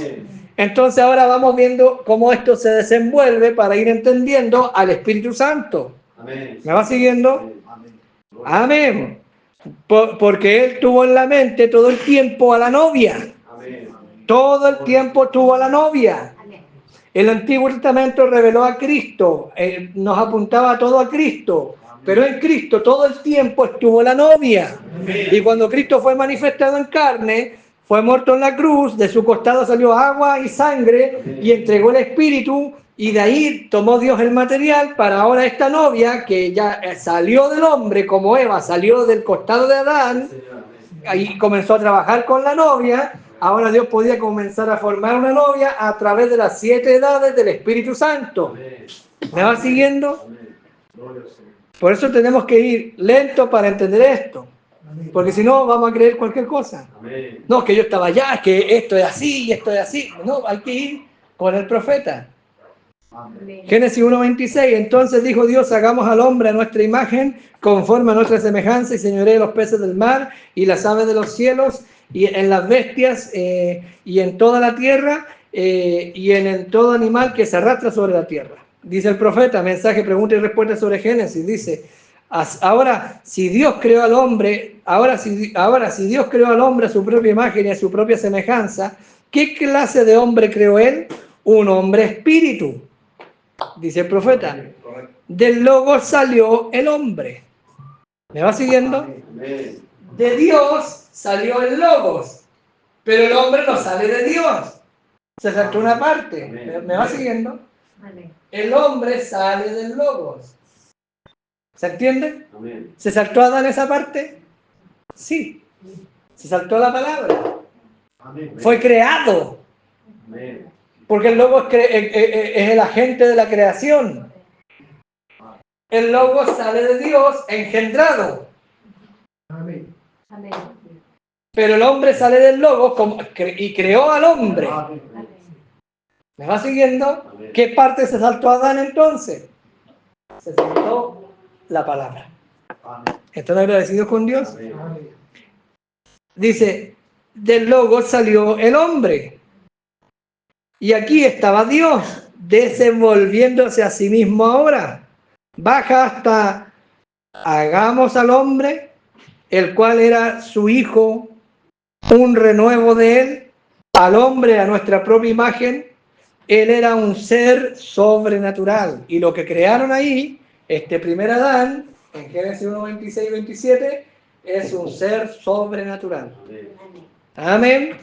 Entonces ahora vamos viendo cómo esto se desenvuelve para ir entendiendo al Espíritu Santo. ¿Me va siguiendo? Amén. Porque Él tuvo en la mente todo el tiempo a la novia. Todo el tiempo tuvo a la novia. El Antiguo Testamento reveló a Cristo, nos apuntaba todo a Cristo, pero en Cristo todo el tiempo estuvo la novia. Y cuando Cristo fue manifestado en carne, fue muerto en la cruz, de su costado salió agua y sangre y entregó el Espíritu, y de ahí tomó Dios el material para ahora esta novia que ya salió del hombre como Eva, salió del costado de Adán, y comenzó a trabajar con la novia. Ahora Dios podía comenzar a formar una novia a través de las 7 edades del Espíritu Santo. ¿Me va siguiendo? Por eso tenemos que ir lento para entender esto. Porque si no, vamos a creer cualquier cosa. No, que yo estaba allá, que esto es así y esto es así. No, hay que ir con el profeta. Génesis 1:26. Entonces dijo Dios, hagamos al hombre a nuestra imagen, conforme a nuestra semejanza, y señoree los peces del mar y las aves de los cielos, y en las bestias, y en toda la tierra, y en todo animal que se arrastra sobre la tierra. Dice el profeta, mensaje, pregunta y respuesta sobre Génesis, dice, ahora si Dios creó al hombre, ahora si Dios creó al hombre a su propia imagen y a su propia semejanza, ¿qué clase de hombre creó Él? Un hombre espíritu, dice el profeta. Del Logos salió el hombre. ¿Me va siguiendo? De Dios salió el Logos, pero el hombre no sale de Dios. Se saltó una parte. ¿Me va siguiendo? El hombre sale del Logos. ¿Se entiende? ¿Se saltó Adán esa parte? Sí. Se saltó la palabra. Fue creado. Porque el Logos es el agente de la creación. El Logos sale de Dios engendrado. Pero el hombre sale del Logos y creó al hombre. ¿Me va siguiendo? ¿Qué parte se saltó Adán entonces? Se saltó la palabra. ¿Están agradecidos con Dios? Dice, del Logos salió el hombre. Y aquí estaba Dios, desenvolviéndose a sí mismo ahora. Baja hasta hagamos al hombre, el cual era su hijo, un renuevo de él, al hombre a nuestra propia imagen. Él era un ser sobrenatural. Y lo que crearon ahí, este primer Adán, en Génesis 1, 26 y 27, es un ser sobrenatural. Amén.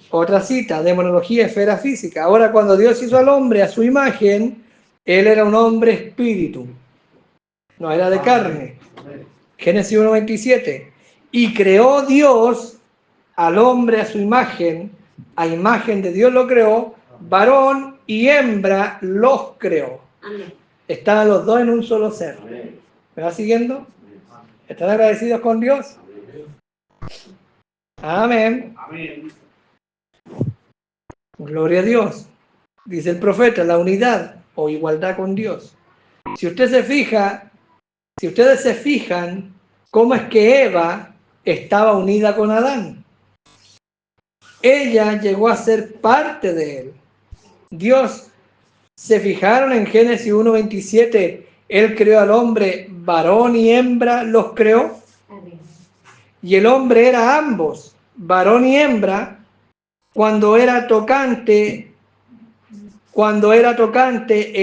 Otra cita, demonología, esfera física. Ahora, cuando Dios hizo al hombre a su imagen, él era un hombre espíritu, no era de carne. Génesis 1, 27. Y creó Dios al hombre a su imagen, a imagen de Dios lo creó, varón y hembra los creó. Amén. Estaban los dos en un solo ser. ¿Me va siguiendo? ¿Están agradecidos con Dios? Amén. Amén. Gloria a Dios. Dice el profeta, la unidad o igualdad con Dios. Si usted se fija, si ustedes se fijan, cómo es que Eva estaba unida con Adán. Ella llegó a ser parte de él. Dios, se fijaron en Génesis 1:27, él creó al hombre, varón y hembra los creó. Amén. Y el hombre era ambos, varón y hembra, cuando era tocante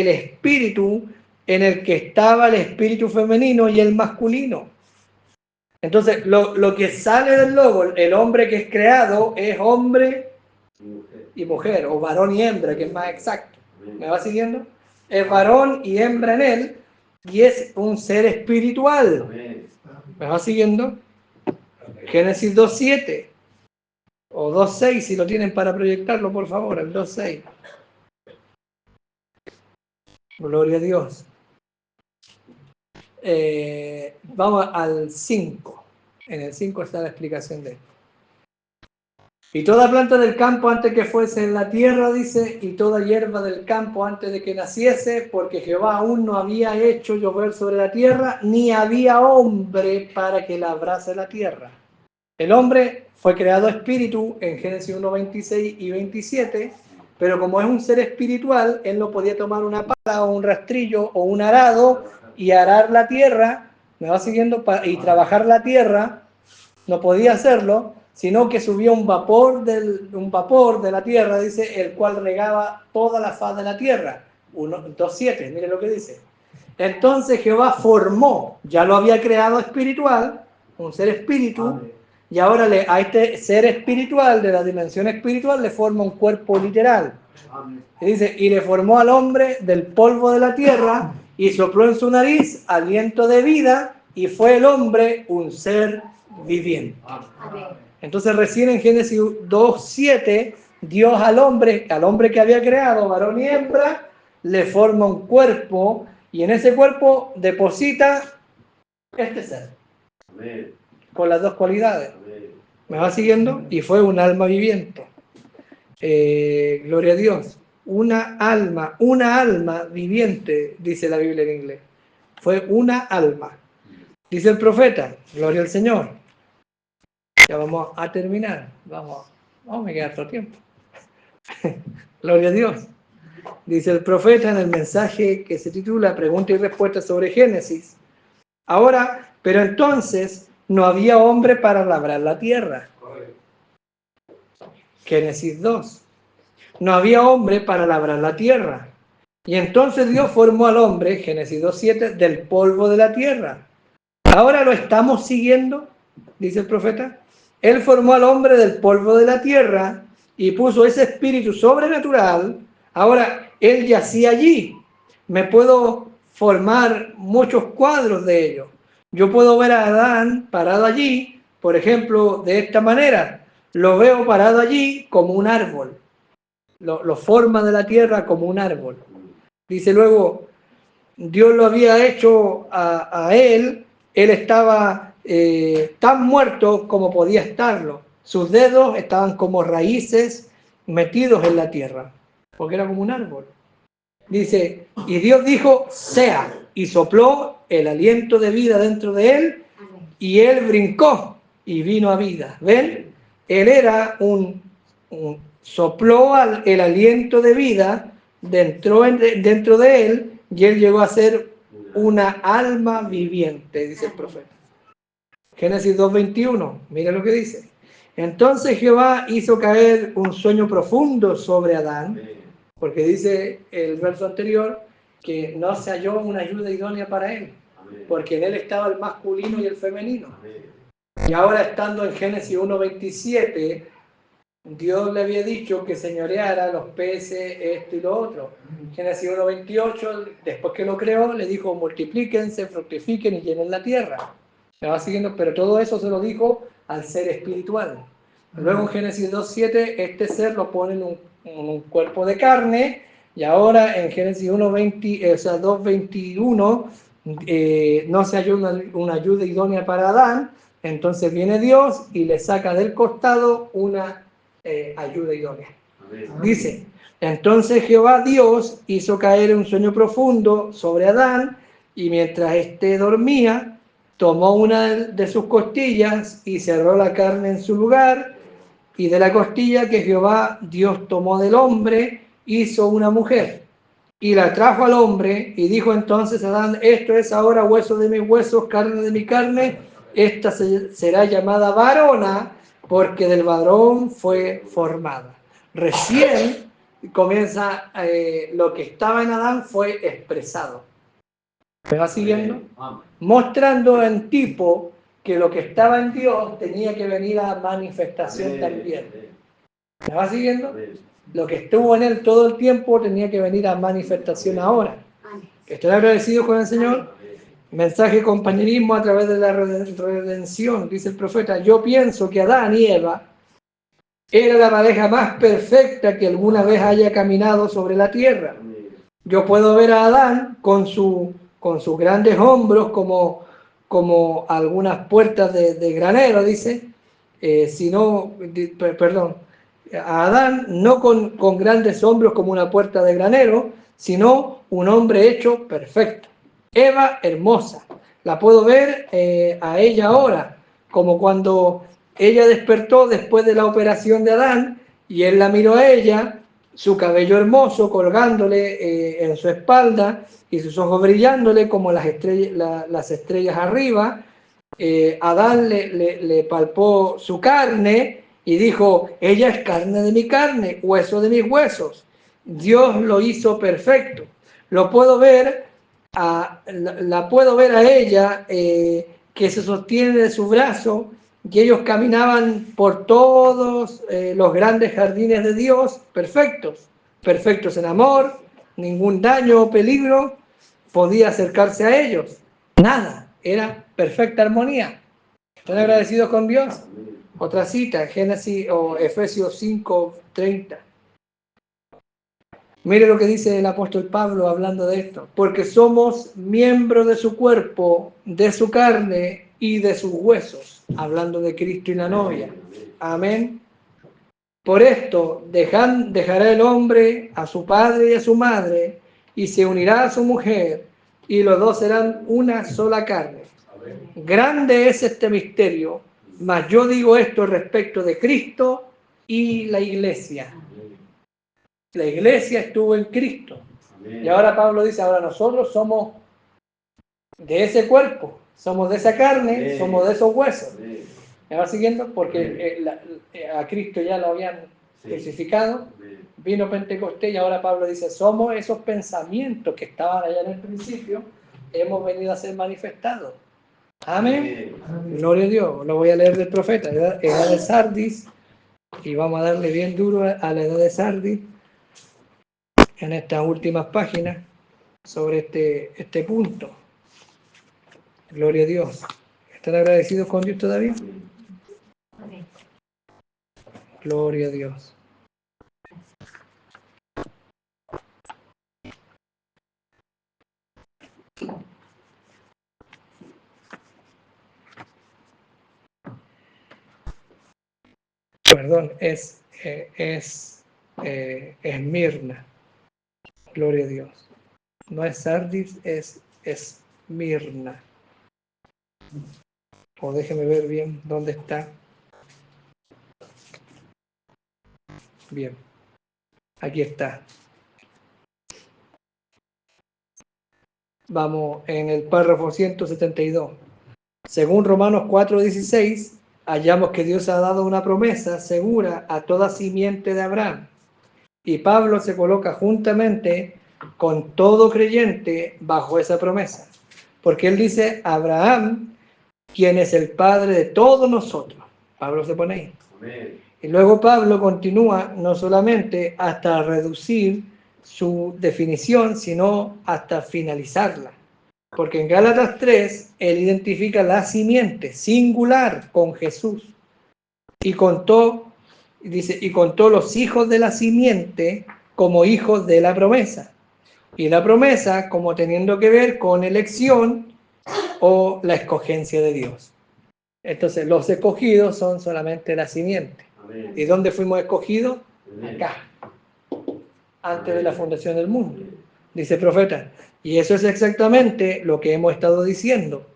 el espíritu en el que estaba el espíritu femenino y el masculino. Entonces, lo que sale del logo, el hombre que es creado, es hombre y mujer, o varón y hembra, que es más exacto. ¿Me va siguiendo? Es varón y hembra en él, y es un ser espiritual. ¿Me va siguiendo? Génesis 2:7 o 2:6, si lo tienen para proyectarlo, por favor, el 2:6. Gloria a Dios. Vamos al 5. En el 5 está la explicación de esto. Y toda planta del campo antes que fuese en la tierra, dice, y toda hierba del campo antes de que naciese, porque Jehová aún no había hecho llover sobre la tierra, ni había hombre para que labrase la tierra. El hombre fue creado espíritu en Génesis 1, 26 y 27, pero como es un ser espiritual, él no podía tomar una pala o un rastrillo o un arado y arar la tierra, ¿me va siguiendo? Y trabajar la tierra, no podía hacerlo, sino que subía un vapor de la tierra, dice, el cual regaba toda la faz de la tierra. 2:7, mire lo que dice. Entonces Jehová formó, ya lo había creado espiritual, un ser espíritu, y ahora a este ser espiritual, de la dimensión espiritual, le forma un cuerpo literal. Y dice, y le formó al hombre del polvo de la tierra, y sopló en su nariz aliento de vida, y fue el hombre un ser viviente. Amén. Entonces recién en Génesis 2:7, Dios al hombre que había creado, varón y hembra, le forma un cuerpo, y en ese cuerpo deposita este ser, con las dos cualidades. ¿Me va siguiendo? Y fue un alma viviente. Gloria a Dios. Una alma viviente, dice la Biblia en inglés. Fue una alma. Dice el profeta, gloria al Señor. Ya vamos a terminar. Vamos a quedar todo tiempo. Gloria a Dios. Dice el profeta en el mensaje que se titula Pregunta y respuesta sobre Génesis. Ahora, pero entonces no había hombre para labrar la tierra. Génesis 2. No había hombre para labrar la tierra. Y entonces Dios formó al hombre, Génesis 2:7, del polvo de la tierra. Ahora lo estamos siguiendo, dice el profeta. Él formó al hombre del polvo de la tierra y puso ese espíritu sobrenatural. Ahora, él yacía allí. Me puedo formar muchos cuadros de ello. Yo puedo ver a Adán parado allí, por ejemplo, de esta manera. Lo veo parado allí como un árbol. Lo forma de la tierra como un árbol. Dice luego, Dios lo había hecho a él estaba tan muerto como podía estarlo. Sus dedos estaban como raíces metidos en la tierra, porque era como un árbol. Dice, y Dios dijo, sea, y sopló el aliento de vida dentro de él, y él brincó y vino a vida. ¿Ven? Él era sopló el aliento de vida dentro de él, y él llegó a ser una alma viviente, dice el profeta. Génesis 2:21, mira lo que dice. Entonces Jehová hizo caer un sueño profundo sobre Adán, porque dice el verso anterior que no se halló una ayuda idónea para él, porque en él estaba el masculino y el femenino. Y ahora, estando en Génesis 1:27, Dios le había dicho que señoreara los peces, esto y lo otro. Génesis 1:28, después que lo creó, le dijo: multiplíquense, fructifiquen y llenen la tierra. Me va siguiendo, pero todo eso se lo dijo al ser espiritual. Luego en Génesis 2:7, este ser lo pone en un cuerpo de carne, y ahora en Génesis 2:21, no se halló una ayuda idónea para Adán, entonces viene Dios y le saca del costado una ayuda idónea. Dice: entonces Jehová Dios hizo caer un sueño profundo sobre Adán, y mientras éste dormía, tomó una de sus costillas y cerró la carne en su lugar, y de la costilla que Jehová Dios tomó del hombre, hizo una mujer, y la trajo al hombre, y dijo entonces Adán: esto es ahora hueso de mis huesos, carne de mi carne, esta será llamada varona, porque del varón fue formada. Recién comienza, lo que estaba en Adán fue expresado. ¿Me va siguiendo? Mostrando en tipo que lo que estaba en Dios tenía que venir a manifestación también. ¿Me va siguiendo? Lo que estuvo en él todo el tiempo tenía que venir a manifestación ahora. ¿Estoy agradecido con el Señor? Mensaje de compañerismo a través de la redención, dice el profeta. Yo pienso que Adán y Eva era la pareja más perfecta que alguna vez haya caminado sobre la tierra. Yo puedo ver a Adán con sus grandes hombros como algunas puertas de granero, dice, perdón, a Adán no con grandes hombros como una puerta de granero, sino un hombre hecho perfecto. Eva, hermosa. La puedo ver a ella ahora, como cuando ella despertó después de la operación de Adán, y él la miró a ella, su cabello hermoso colgándole en su espalda y sus ojos brillándole como las estrellas arriba. Adán le palpó su carne y dijo: ella es carne de mi carne, hueso de mis huesos. Dios lo hizo perfecto. Lo puedo ver, la puedo ver a ella, que se sostiene de su brazo, y ellos caminaban por todos los grandes jardines de Dios, perfectos en amor, ningún daño o peligro podía acercarse a ellos, nada, era perfecta armonía. ¿Están agradecidos con Dios? Otra cita, Génesis o Efesios 5:30. Mire lo que dice el apóstol Pablo hablando de esto: porque somos miembros de su cuerpo, de su carne y de sus huesos, hablando de Cristo y la novia. Amén. Por esto dejará el hombre a su padre y a su madre, y se unirá a su mujer, y los dos serán una sola carne. Grande es este misterio, mas yo digo esto respecto de Cristo y la iglesia. La iglesia estuvo en Cristo. Y ahora Pablo dice: ahora nosotros somos de ese cuerpo, somos de esa carne, somos de esos huesos. ¿Me va siguiendo? Porque a Cristo ya lo habían crucificado, vino Pentecostés, y ahora Pablo dice: somos esos pensamientos que estaban allá en el principio, hemos venido a ser manifestados. Amén. Gloria a Dios. Lo voy a leer del profeta, edad de Sardis, y vamos a darle bien duro a la edad de Sardis en estas últimas páginas sobre este punto. Gloria a Dios. ¿Están agradecidos con Dios todavía? Gloria a Dios. Perdón, es Esmirna. Gloria a Dios. No es Sardis, es Esmirna. O déjeme ver bien dónde está. Bien. Aquí está. Vamos en el párrafo 172. Según Romanos 4:16, hallamos que Dios ha dado una promesa segura a toda simiente de Abraham. Y Pablo se coloca juntamente con todo creyente bajo esa promesa. Porque él dice, Abraham, quien es el padre de todos nosotros. Pablo se pone ahí. Amén. Y luego Pablo continúa no solamente hasta reducir su definición, sino hasta finalizarla. Porque en Gálatas 3, él identifica la simiente singular con Jesús. Y contó los hijos de la simiente como hijos de la promesa. Y la promesa como teniendo que ver con elección o la escogencia de Dios. Entonces, los escogidos son solamente la simiente. Amén. ¿Y dónde fuimos escogidos? Amén. Acá, antes de la fundación del mundo, dice el profeta. Y eso es exactamente lo que hemos estado diciendo.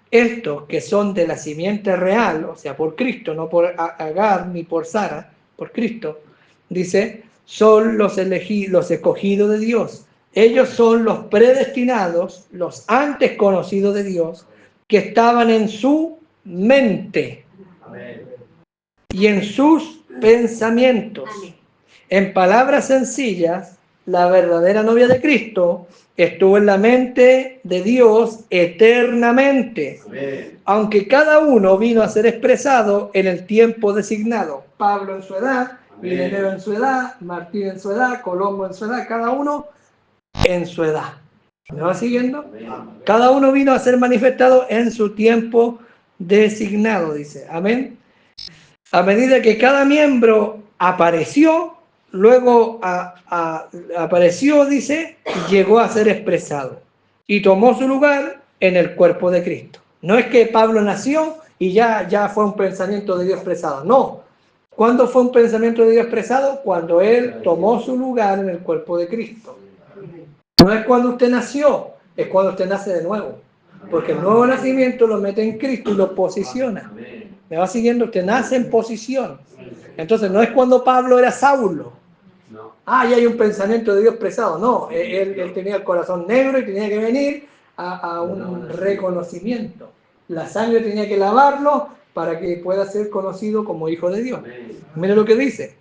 Estos que son de la simiente real, o sea, por Cristo, no por Agar ni por Sara, por Cristo, dice, son los escogidos de Dios. Ellos son los predestinados, los antes conocidos de Dios, que estaban en su mente Amén. y en sus pensamientos. En palabras sencillas, la verdadera novia de Cristo estuvo en la mente de Dios eternamente, Amén. aunque cada uno vino a ser expresado en el tiempo designado. Pablo en su edad, Ireneo en su edad, Martín en su edad, Colombo en su edad, cada uno en su edad. ¿Me va siguiendo? Amén. Cada uno vino a ser manifestado en su tiempo designado, dice. Amén. A medida que cada miembro apareció, luego apareció, dice, y llegó a ser expresado. Y tomó su lugar en el cuerpo de Cristo. No es que Pablo nació y ya fue un pensamiento de Dios expresado. No. ¿Cuándo fue un pensamiento de Dios expresado? Cuando Él tomó su lugar en el cuerpo de Cristo. No es cuando usted nació, es cuando usted nace de nuevo. Porque el nuevo nacimiento lo mete en Cristo y lo posiciona. Amén. ¿Me va siguiendo? Usted nace en posición. Entonces no es cuando Pablo era Saulo. No. Ya hay un pensamiento de Dios expresado. No, él tenía el corazón negro y tenía que venir a un reconocimiento. La sangre tenía que lavarlo para que pueda ser conocido como hijo de Dios. Amén. Mire lo que dice.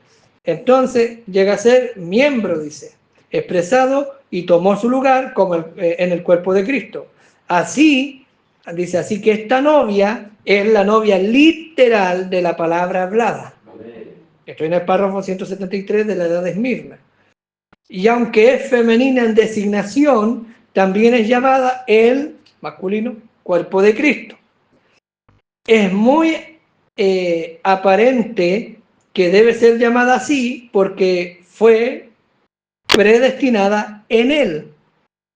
Entonces llega a ser miembro, dice, expresado y tomó su lugar como en el cuerpo de Cristo. Así, dice, así que esta novia es la novia literal de la palabra hablada. Amén. Estoy en el párrafo 173 de la edad de Esmirna. Y aunque es femenina en designación, también es llamada el masculino cuerpo de Cristo. Es muy aparente que debe ser llamada así porque fue predestinada en Él.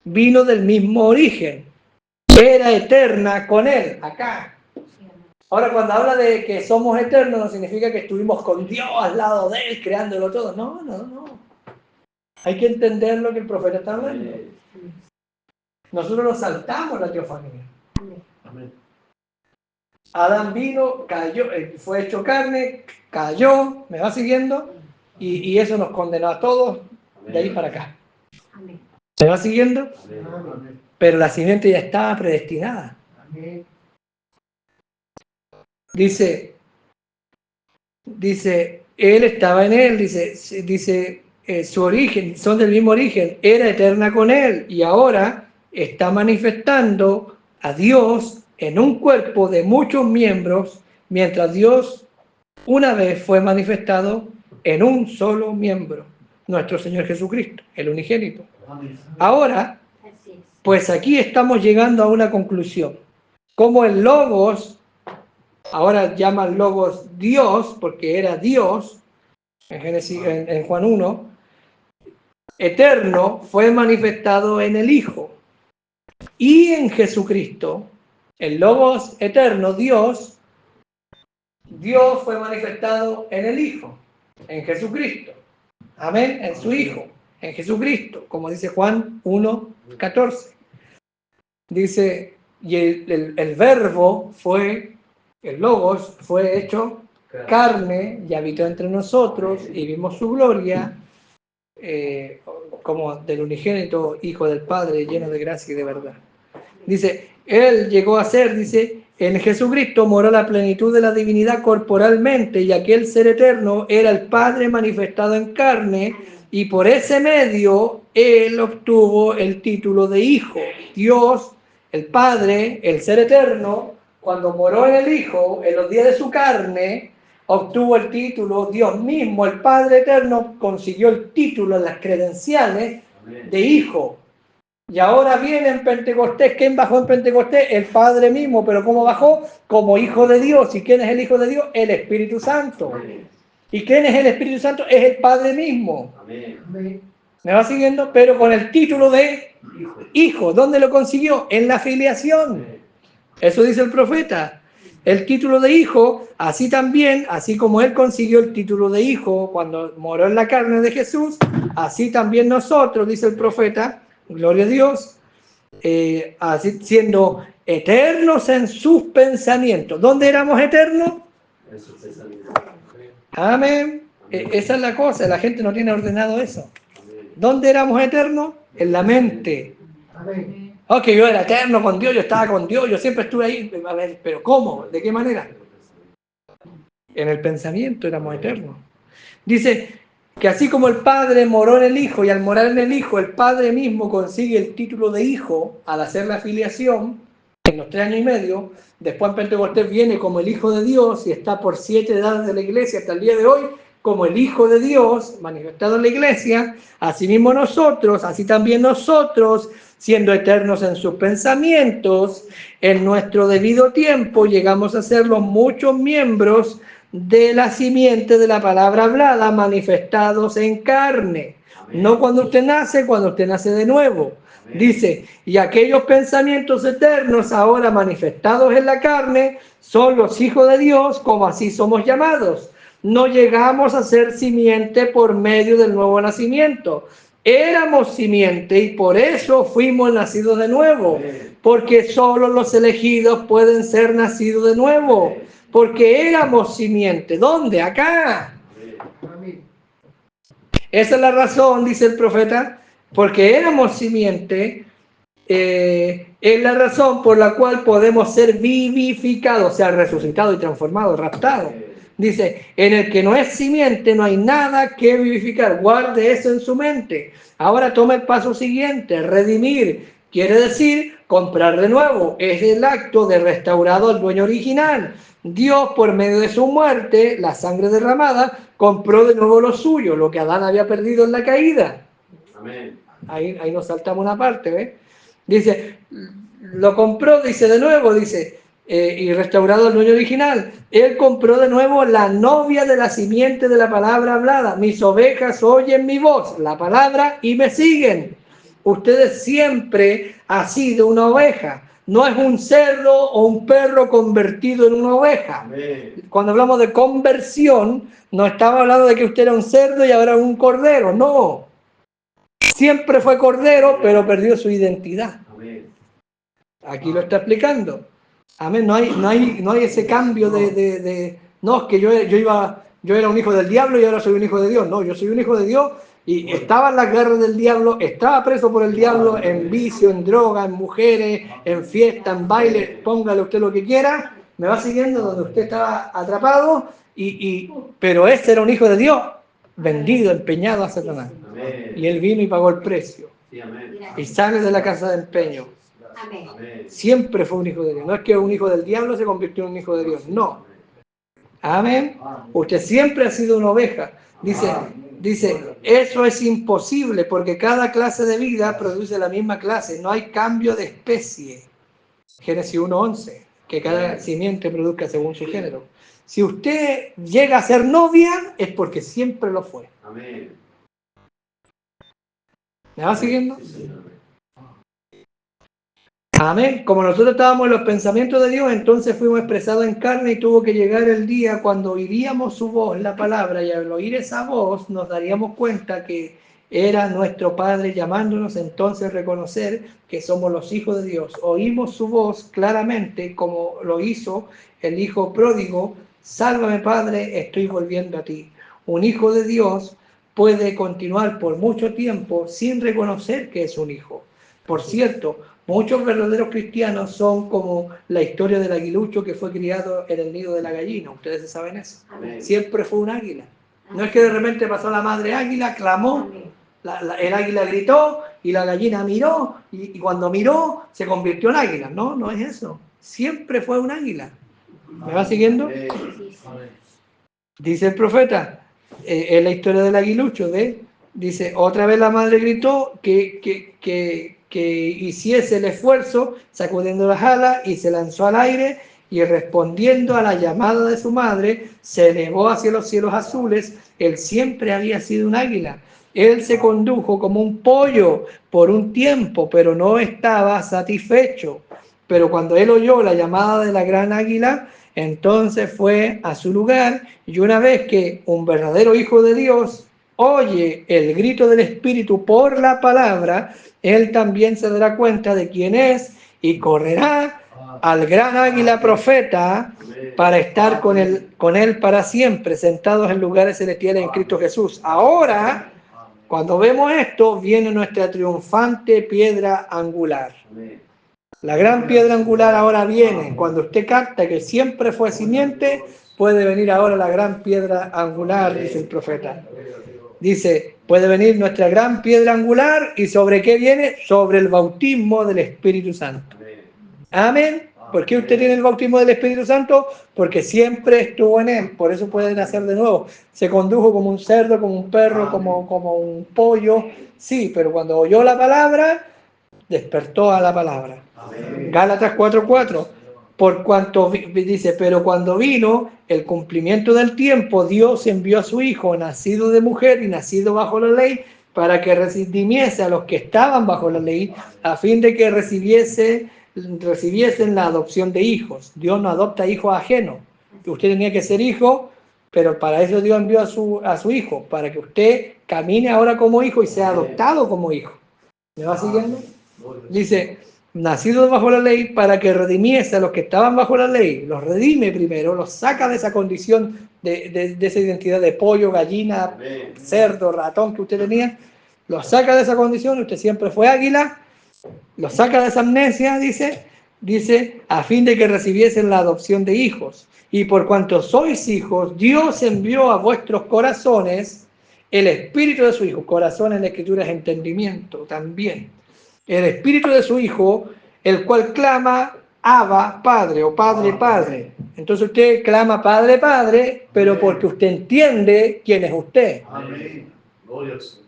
Vino del mismo origen. Era eterna con Él, acá. Ahora, cuando habla de que somos eternos, no significa que estuvimos con Dios al lado de Él, creándolo todo. No. Hay que entender lo que el profeta está hablando. Amén. Nosotros nos saltamos la teofanía. Amén. Adán vino, cayó, fue hecho carne, cayó, me va siguiendo, y eso nos condenó a todos de ahí para acá. ¿Me va siguiendo? Amén. Pero la simiente ya estaba predestinada. Dice, él estaba en él, dice su origen, son del mismo origen, era eterna con él y ahora está manifestando a Dios en un cuerpo de muchos miembros, mientras Dios una vez fue manifestado en un solo miembro, nuestro Señor Jesucristo, el unigénito. Amén. Ahora, pues aquí estamos llegando a una conclusión. Como el Logos, ahora llaman Logos Dios, porque era Dios, en Juan 1, eterno, fue manifestado en el Hijo. Y en Jesucristo, el Logos eterno, Dios fue manifestado en el Hijo, en Jesucristo. Amén, en su Hijo, en Jesucristo, como dice Juan 1:14. Dice, y el verbo fue, el Logos fue hecho carne y habitó entre nosotros y vimos su gloria, como del unigénito Hijo del Padre, lleno de gracia y de verdad. Dice, Él llegó a ser, dice, en Jesucristo moró la plenitud de la divinidad corporalmente, y aquel ser eterno era el Padre manifestado en carne, y por ese medio Él obtuvo el título de Hijo. Dios, el Padre, el ser eterno, cuando moró en el Hijo, en los días de su carne, obtuvo el título. Dios mismo, el Padre eterno, consiguió el título, las credenciales de Hijo. Y ahora viene en Pentecostés. ¿Quién bajó en Pentecostés? El Padre mismo. ¿Pero cómo bajó? Como Hijo de Dios. ¿Y quién es el Hijo de Dios? El Espíritu Santo. ¿Y quién es el Espíritu Santo? Es el Padre mismo. ¿Me va siguiendo? Pero con el título de Hijo. ¿Dónde lo consiguió? En la filiación. Eso dice el profeta. El título de Hijo, así también, así como Él consiguió el título de Hijo cuando moró en la carne de Jesús, así también nosotros, dice el profeta, gloria a Dios, así siendo eternos en sus pensamientos. ¿Dónde éramos eternos? En sus pensamientos. Amén. Esa es la cosa, la gente no tiene ordenado eso. ¿Dónde éramos eternos? En la mente. Oh, que yo era eterno con Dios, yo estaba con Dios, yo siempre estuve ahí. A ver, ¿pero cómo? ¿De qué manera? En el pensamiento éramos eternos. Dice que así como el Padre moró en el Hijo, y al morar en el Hijo, el Padre mismo consigue el título de Hijo al hacer la filiación en los 3 años y medio. Después en Pentecostés viene como el Hijo de Dios y está por 7 edades de la iglesia hasta el día de hoy como el Hijo de Dios manifestado en la iglesia. Asimismo nosotros, así también nosotros, siendo eternos en sus pensamientos, en nuestro debido tiempo llegamos a ser los muchos miembros de la simiente de la palabra hablada, manifestados en carne. No cuando usted nace de nuevo. Dice, y aquellos pensamientos eternos ahora manifestados en la carne son los hijos de Dios, como así somos llamados. No llegamos a ser simiente por medio del nuevo nacimiento. Éramos simiente y por eso fuimos nacidos de nuevo. Porque solo los elegidos pueden ser nacidos de nuevo. Porque éramos simiente. ¿Dónde? Acá. Esa es la razón, dice el profeta, porque éramos simiente, es la razón por la cual podemos ser vivificados, o sea, resucitados y transformados, raptados. Dice, en el que no es simiente no hay nada que vivificar. Guarde eso en su mente. Ahora toma el paso siguiente, redimir. Quiere decir comprar de nuevo. Es el acto de restaurado al dueño original. Dios, por medio de su muerte, la sangre derramada, compró de nuevo lo suyo, lo que Adán había perdido en la caída. Amén. Ahí nos saltamos una parte, ¿ves? Dice, lo compró, dice de nuevo, dice, y restaurado el dueño original. Él compró de nuevo la novia de la simiente de la palabra hablada. Mis ovejas oyen mi voz, la palabra, y me siguen. Ustedes siempre han sido una oveja. No es un cerdo o un perro convertido en una oveja. Amén. Cuando hablamos de conversión, no estamos hablando de que usted era un cerdo y ahora es un cordero. No. Siempre fue cordero, pero perdió su identidad. Amén. Aquí lo está explicando. Amén. No hay ese cambio no, es que yo era un hijo del diablo y ahora soy un hijo de Dios. No, yo soy un hijo de Dios y estaba en la guerra del diablo, estaba preso por el diablo en vicio, en droga, en mujeres, en fiesta, en baile, póngale usted lo que quiera. Me va siguiendo donde usted estaba atrapado, pero este era un hijo de Dios, vendido, empeñado a Satanás. Amén. Y él vino y pagó el precio. Sí, amén. Y sale de la casa de empeño. Amén. Amén. Siempre fue un hijo de Dios. No es que un hijo del diablo se convirtió en un hijo de Dios. No. Amén. Usted siempre ha sido una oveja. Dice, eso es imposible porque cada clase de vida produce la misma clase. No hay cambio de especie. Génesis 1:11. Que cada simiente produzca según su género. Si usted llega a ser novia, es porque siempre lo fue. Amén. ¿Me va siguiendo? Sí, señor. Amén. Como nosotros estábamos en los pensamientos de Dios, entonces fuimos expresados en carne y tuvo que llegar el día cuando oiríamos su voz, la palabra, y al oír esa voz nos daríamos cuenta que era nuestro Padre llamándonos, entonces reconocer que somos los hijos de Dios. Oímos su voz claramente como lo hizo el hijo pródigo: sálvame Padre, estoy volviendo a ti. Un hijo de Dios puede continuar por mucho tiempo sin reconocer que es un hijo. Por cierto, muchos verdaderos cristianos son como la historia del aguilucho que fue criado en el nido de la gallina. Ustedes saben eso. Siempre fue un águila. No es que de repente pasó la madre águila, clamó, el águila gritó y la gallina miró y cuando miró se convirtió en águila. No, no es eso. Siempre fue un águila. ¿Me va siguiendo? Dice el profeta, es la historia del aguilucho, dice, otra vez la madre gritó que hiciese el esfuerzo, sacudiendo las alas, y se lanzó al aire, y respondiendo a la llamada de su madre, se elevó hacia los cielos azules. Él siempre había sido un águila. Él se condujo como un pollo por un tiempo, pero no estaba satisfecho. Pero cuando él oyó la llamada de la gran águila, entonces fue a su lugar, y una vez que un verdadero hijo de Dios oye el grito del Espíritu por la palabra, él también se dará cuenta de quién es y correrá al gran águila profeta para estar con él para siempre, sentados en lugares celestiales en Cristo Jesús. Ahora, cuando vemos esto, viene nuestra triunfante piedra angular. La gran piedra angular ahora viene. Cuando usted capta que siempre fue simiente, puede venir ahora la gran piedra angular, dice el profeta. Dice, puede venir nuestra gran piedra angular, ¿y sobre qué viene? Sobre el bautismo del Espíritu Santo. Amén. ¿Por qué usted tiene el bautismo del Espíritu Santo? Porque siempre estuvo en él, por eso puede nacer de nuevo. Se condujo como un cerdo, como un perro, como un pollo, sí, pero cuando oyó la palabra, despertó a la palabra. Gálatas 4:4, por cuanto dice, pero cuando vino el cumplimiento del tiempo, Dios envió a su Hijo, nacido de mujer y nacido bajo la ley, para que redimiese a los que estaban bajo la ley, a fin de que recibiesen la adopción de hijos. Dios no adopta hijos ajenos. Usted tenía que ser hijo, pero para eso Dios envió a su Hijo, para que usted camine ahora como hijo y sea adoptado como hijo. ¿Me va siguiendo? Dice, nacido bajo la ley para que redimiese a los que estaban bajo la ley. Los redime primero, los saca de esa condición, de esa identidad de pollo, gallina, cerdo, ratón que usted tenía. Los saca de esa condición, usted siempre fue águila. Los saca de esa amnesia, dice, a fin de que recibiesen la adopción de hijos. Y por cuanto sois hijos, Dios envió a vuestros corazones el espíritu de su Hijo. Corazón en la Escritura es entendimiento también. El espíritu de su Hijo, el cual clama, Abba, Padre, o Padre, Padre. Entonces usted clama Padre, Padre, pero porque usted entiende quién es usted. Amén. Gloria al Señor.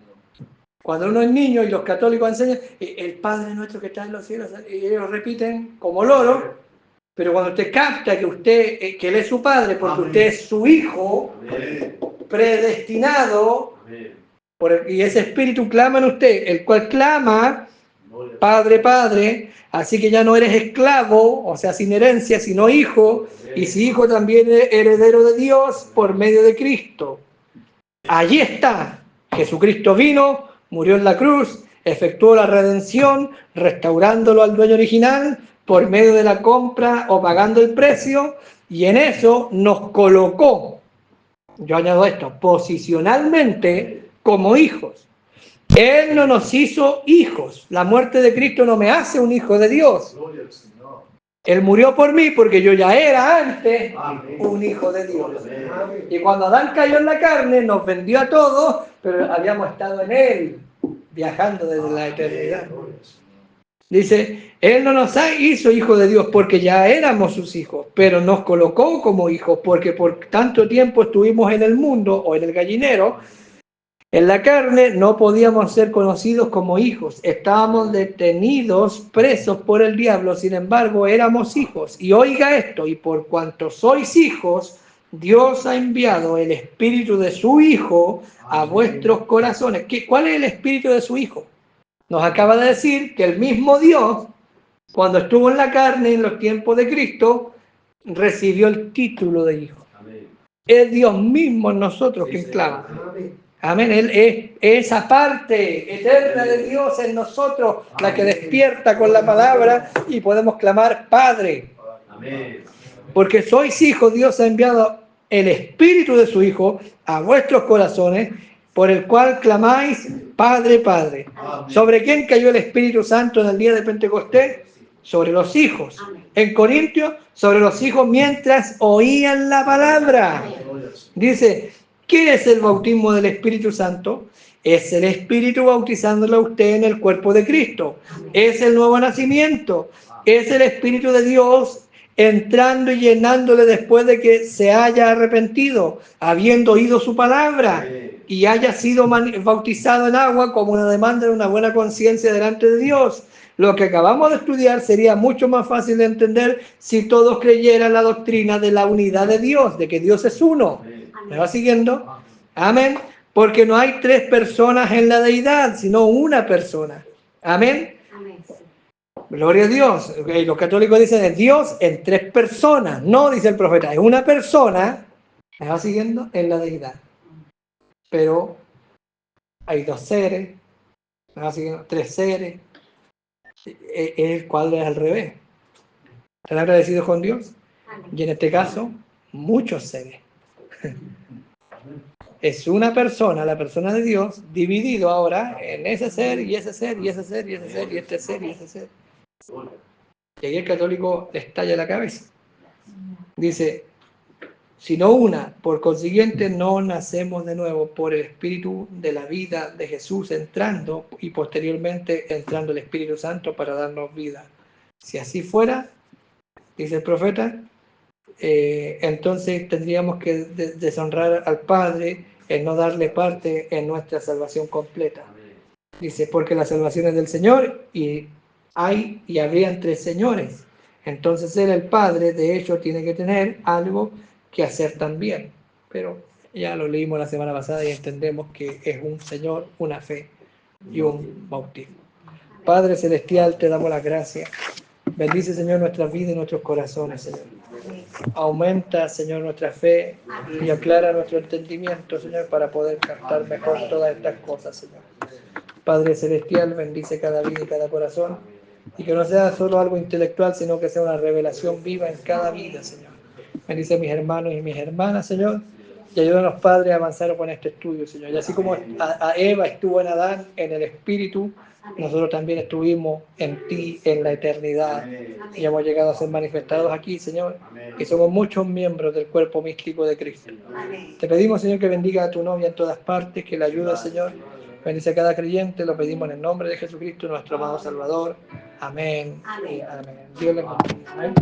Cuando uno es niño y los católicos enseñan, el Padre nuestro que está en los cielos, y ellos repiten como loro, pero cuando usted capta que Él es su Padre, porque usted es su Hijo, predestinado, y ese espíritu clama en usted, el cual clama, Padre, Padre, así que ya no eres esclavo, o sea, sin herencia, sino hijo, y si hijo también es heredero de Dios por medio de Cristo. Allí está, Jesucristo vino, murió en la cruz, efectuó la redención, restaurándolo al dueño original por medio de la compra o pagando el precio, y en eso nos colocó, yo añado esto, posicionalmente como hijos. Él no nos hizo hijos. La muerte de Cristo no me hace un hijo de Dios. Él murió por mí porque yo ya era antes un hijo de Dios. Y cuando Adán cayó en la carne, nos vendió a todos, pero habíamos estado en Él, viajando desde la eternidad. Dice, Él no nos hizo hijos de Dios porque ya éramos sus hijos, pero nos colocó como hijos porque por tanto tiempo estuvimos en el mundo o en el gallinero. En la carne no podíamos ser conocidos como hijos, estábamos detenidos, presos por el diablo, sin embargo éramos hijos. Y oiga esto, y por cuanto sois hijos, Dios ha enviado el espíritu de su Hijo a vuestros corazones. ¿Cuál es el espíritu de su Hijo? Nos acaba de decir que el mismo Dios, cuando estuvo en la carne en los tiempos de Cristo, recibió el título de Hijo. Es Dios mismo en nosotros quien clama. Amén. Él es esa parte eterna de Dios en nosotros, la que despierta con la palabra y podemos clamar Padre. Amén. Porque sois hijos, Dios ha enviado el Espíritu de su Hijo a vuestros corazones, por el cual clamáis, Padre, Padre. Amén. ¿Sobre quién cayó el Espíritu Santo en el día de Pentecostés? Sobre los hijos. En Corintios, sobre los hijos mientras oían la palabra. Gloria al Señor. Dice, ¿qué es el bautismo del Espíritu Santo? Es el Espíritu bautizándolo a usted en el cuerpo de Cristo. Es el nuevo nacimiento. Es el Espíritu de Dios entrando y llenándole después de que se haya arrepentido, habiendo oído su palabra y haya sido bautizado en agua como una demanda de una buena conciencia delante de Dios. Lo que acabamos de estudiar sería mucho más fácil de entender si todos creyeran la doctrina de la unidad de Dios, de que Dios es uno. ¿Me va siguiendo? Amén. Porque no hay tres personas en la deidad, sino una persona. Amén. Gloria a Dios. Los católicos dicen es Dios en tres personas. No, dice el profeta, es una persona, ¿me va siguiendo? En la deidad. Pero hay dos seres, ¿me va siguiendo? Tres seres. El cuadro es al revés. ¿Están agradecidos con Dios? Y en este caso, muchos seres. Es una persona, la persona de Dios, dividido ahora en ese ser, y ese ser, y ese ser, y ese ser, y este ser, y ese ser. Y ahí el católico le estalla la cabeza. Dice, sino una, por consiguiente no nacemos de nuevo por el Espíritu de la vida de Jesús entrando y posteriormente entrando el Espíritu Santo para darnos vida. Si así fuera, dice el profeta, entonces tendríamos que deshonrar al Padre en no darle parte en nuestra salvación completa. Dice, porque la salvación es del Señor y habrían tres señores. Entonces él, el Padre, de hecho, tiene que tener algo que hacer también. Pero ya lo leímos la semana pasada y entendemos que es un Señor, una fe y un bautismo. Padre Celestial, te damos las gracias. Bendice, Señor, nuestras vidas y nuestros corazones, Señor. Aumenta, Señor, nuestra fe y aclara nuestro entendimiento, Señor, para poder captar mejor todas estas cosas, Señor. Padre Celestial, bendice cada vida y cada corazón, y que no sea solo algo intelectual, sino que sea una revelación viva en cada vida, Señor. Bendice a mis hermanos y mis hermanas, Señor, y ayúdanos, Padre, a avanzar con este estudio, Señor. Y así como a Eva estuvo en Adán, en el Espíritu, nosotros también estuvimos en ti, en la eternidad, y hemos llegado a ser manifestados aquí, Señor, y somos muchos miembros del cuerpo místico de Cristo. Te pedimos, Señor, que bendiga a tu novia en todas partes, que la ayude, Señor. Bendice a cada creyente, lo pedimos en el nombre de Jesucristo, nuestro amado Salvador. Amén. Y amén. Dios les bendiga. Amén.